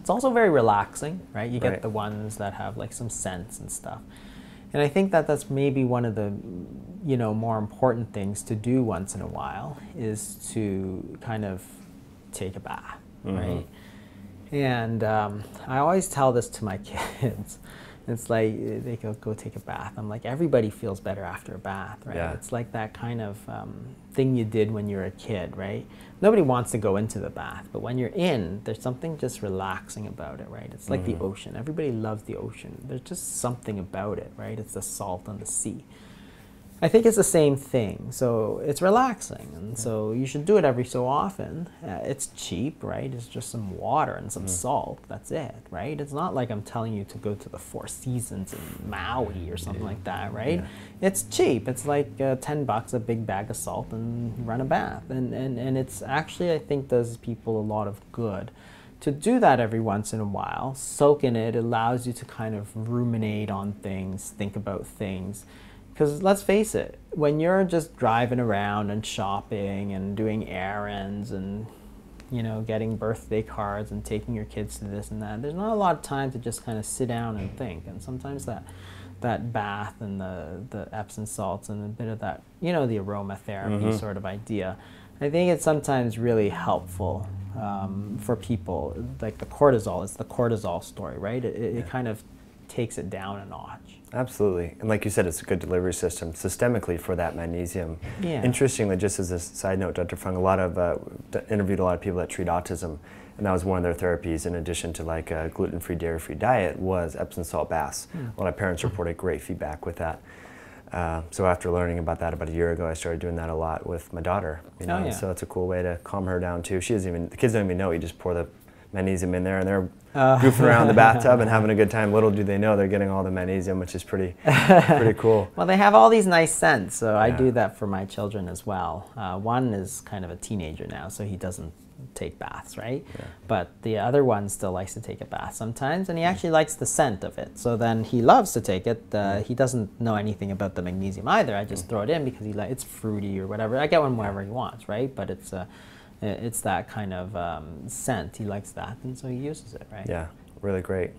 It's also very relaxing, right? You Right. get the ones that have like some scents and stuff. And I think that that's maybe one of the, more important things to do once in a while is to kind of take a bath, right? And I always tell this to my kids. It's like they go take a bath. I'm like, everybody feels better after a bath, right? Yeah. It's like that kind of thing you did when you were a kid, right? Nobody wants to go into the bath, but when you're in, there's something just relaxing about it, right? It's like the ocean. Everybody loves the ocean. There's just something about it, right? It's the salt on the sea. I think it's the same thing. So it's relaxing, and so you should do it every so often. It's cheap, right? It's just some water and some salt. That's it, right? It's not like I'm telling you to go to the Four Seasons in Maui or something like that, right? Yeah. It's cheap. It's like $10 a big bag of salt and run a bath, and it's actually, I think, does people a lot of good. To do that every once in a while, soak in it, allows you to kind of ruminate on things, think about things. Because let's face it, when you're just driving around and shopping and doing errands and, getting birthday cards and taking your kids to this and that, there's not a lot of time to just kind of sit down and think. And sometimes that bath and the Epsom salts and a bit of that, the aromatherapy sort of idea, I think it's sometimes really helpful for people. Like the cortisol, it's the cortisol story, right? It kind of takes it down a notch. Absolutely. And like you said, it's a good delivery system systemically for that magnesium. Yeah. Interestingly, just as a side note, Dr. Fung, interviewed a lot of people that treat autism, and that was one of their therapies in addition to like a gluten-free, dairy-free diet was Epsom salt baths. A lot of parents reported great feedback with that. So after learning about that about a year ago, I started doing that a lot with my daughter. Oh, yeah. So it's a cool way to calm her down too. The kids don't even know. You just pour the magnesium in there, and they're goofing around the bathtub and having a good time. Little do they know they're getting all the magnesium, which is pretty cool. Well, they have all these nice scents, so I do that for my children as well. One is kind of a teenager now, so he doesn't take baths, right? Yeah. But the other one still likes to take a bath sometimes, and he actually likes the scent of it. So then he loves to take it. He doesn't know anything about the magnesium either. I just throw it in because it's fruity or whatever. I get one whenever he wants, right? But it's that kind of scent. He likes that, and so he uses it, right? Yeah, really great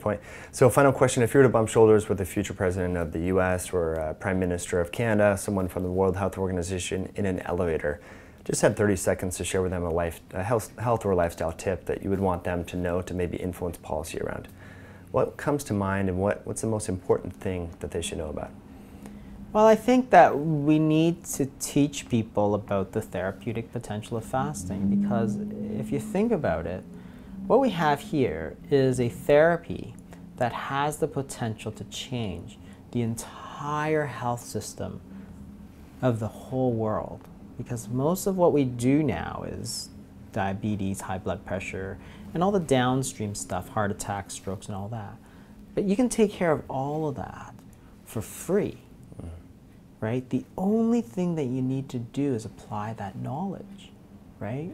point. So final question, if you were to bump shoulders with the future president of the US or Prime Minister of Canada, someone from the World Health Organization in an elevator, just had 30 seconds to share with them a health or lifestyle tip that you would want them to know to maybe influence policy around. What comes to mind, and what's the most important thing that they should know about? Well, I think that we need to teach people about the therapeutic potential of fasting, because if you think about it, what we have here is a therapy that has the potential to change the entire health system of the whole world. Because most of what we do now is diabetes, high blood pressure, and all the downstream stuff, heart attacks, strokes, and all that. But you can take care of all of that for free. Right? The only thing that you need to do is apply that knowledge, right?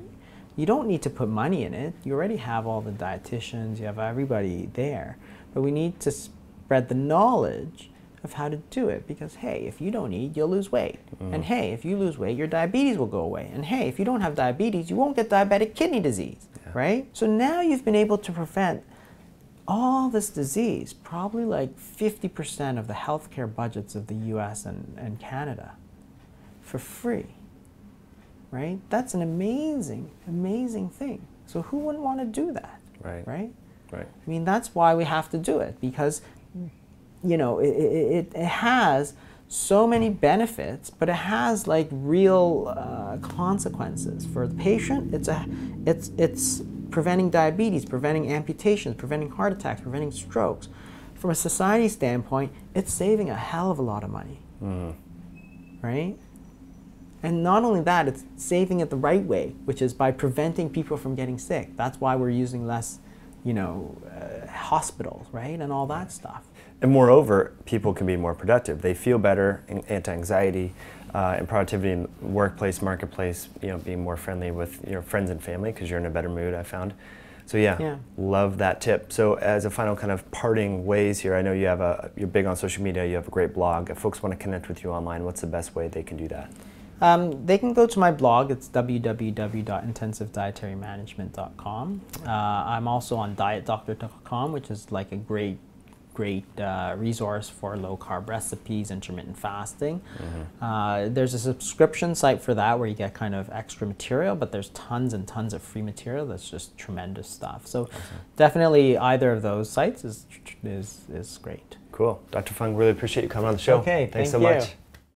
You don't need to put money in it. You already have all the dietitians, you have everybody there. But we need to spread the knowledge of how to do it, because hey, if you don't eat, you'll lose weight. And hey, if you lose weight, your diabetes will go away. And hey, if you don't have diabetes, you won't get diabetic kidney disease, right? So now you've been able to prevent all this disease, probably like 50% of the healthcare budgets of the US and Canada, for free, right? That's an amazing, amazing thing. So who wouldn't want to do that, right? I mean, that's why we have to do it, because, it has so many benefits, but it has like real consequences. For the patient, it's preventing diabetes, preventing amputations, preventing heart attacks, preventing strokes. From a society standpoint, it's saving a hell of a lot of money, right? And not only that, it's saving it the right way, which is by preventing people from getting sick. That's why we're using less, hospitals, right? And all that stuff. And moreover, people can be more productive. They feel better, anti-anxiety, and productivity in workplace, marketplace, being more friendly with your friends and family because you're in a better mood, I found. So love that tip. So as a final kind of parting ways here, I know you're big on social media, you have a great blog. If folks want to connect with you online, what's the best way they can do that? They can go to my blog. It's www.intensivedietarymanagement.com. I'm also on dietdoctor.com, which is like a great resource for low-carb recipes, intermittent fasting. There's a subscription site for that where you get kind of extra material, but there's tons and tons of free material that's just tremendous stuff. So definitely either of those sites is great. Cool. Dr. Fung, really appreciate you coming on the show. Okay, Thanks thank so you. much.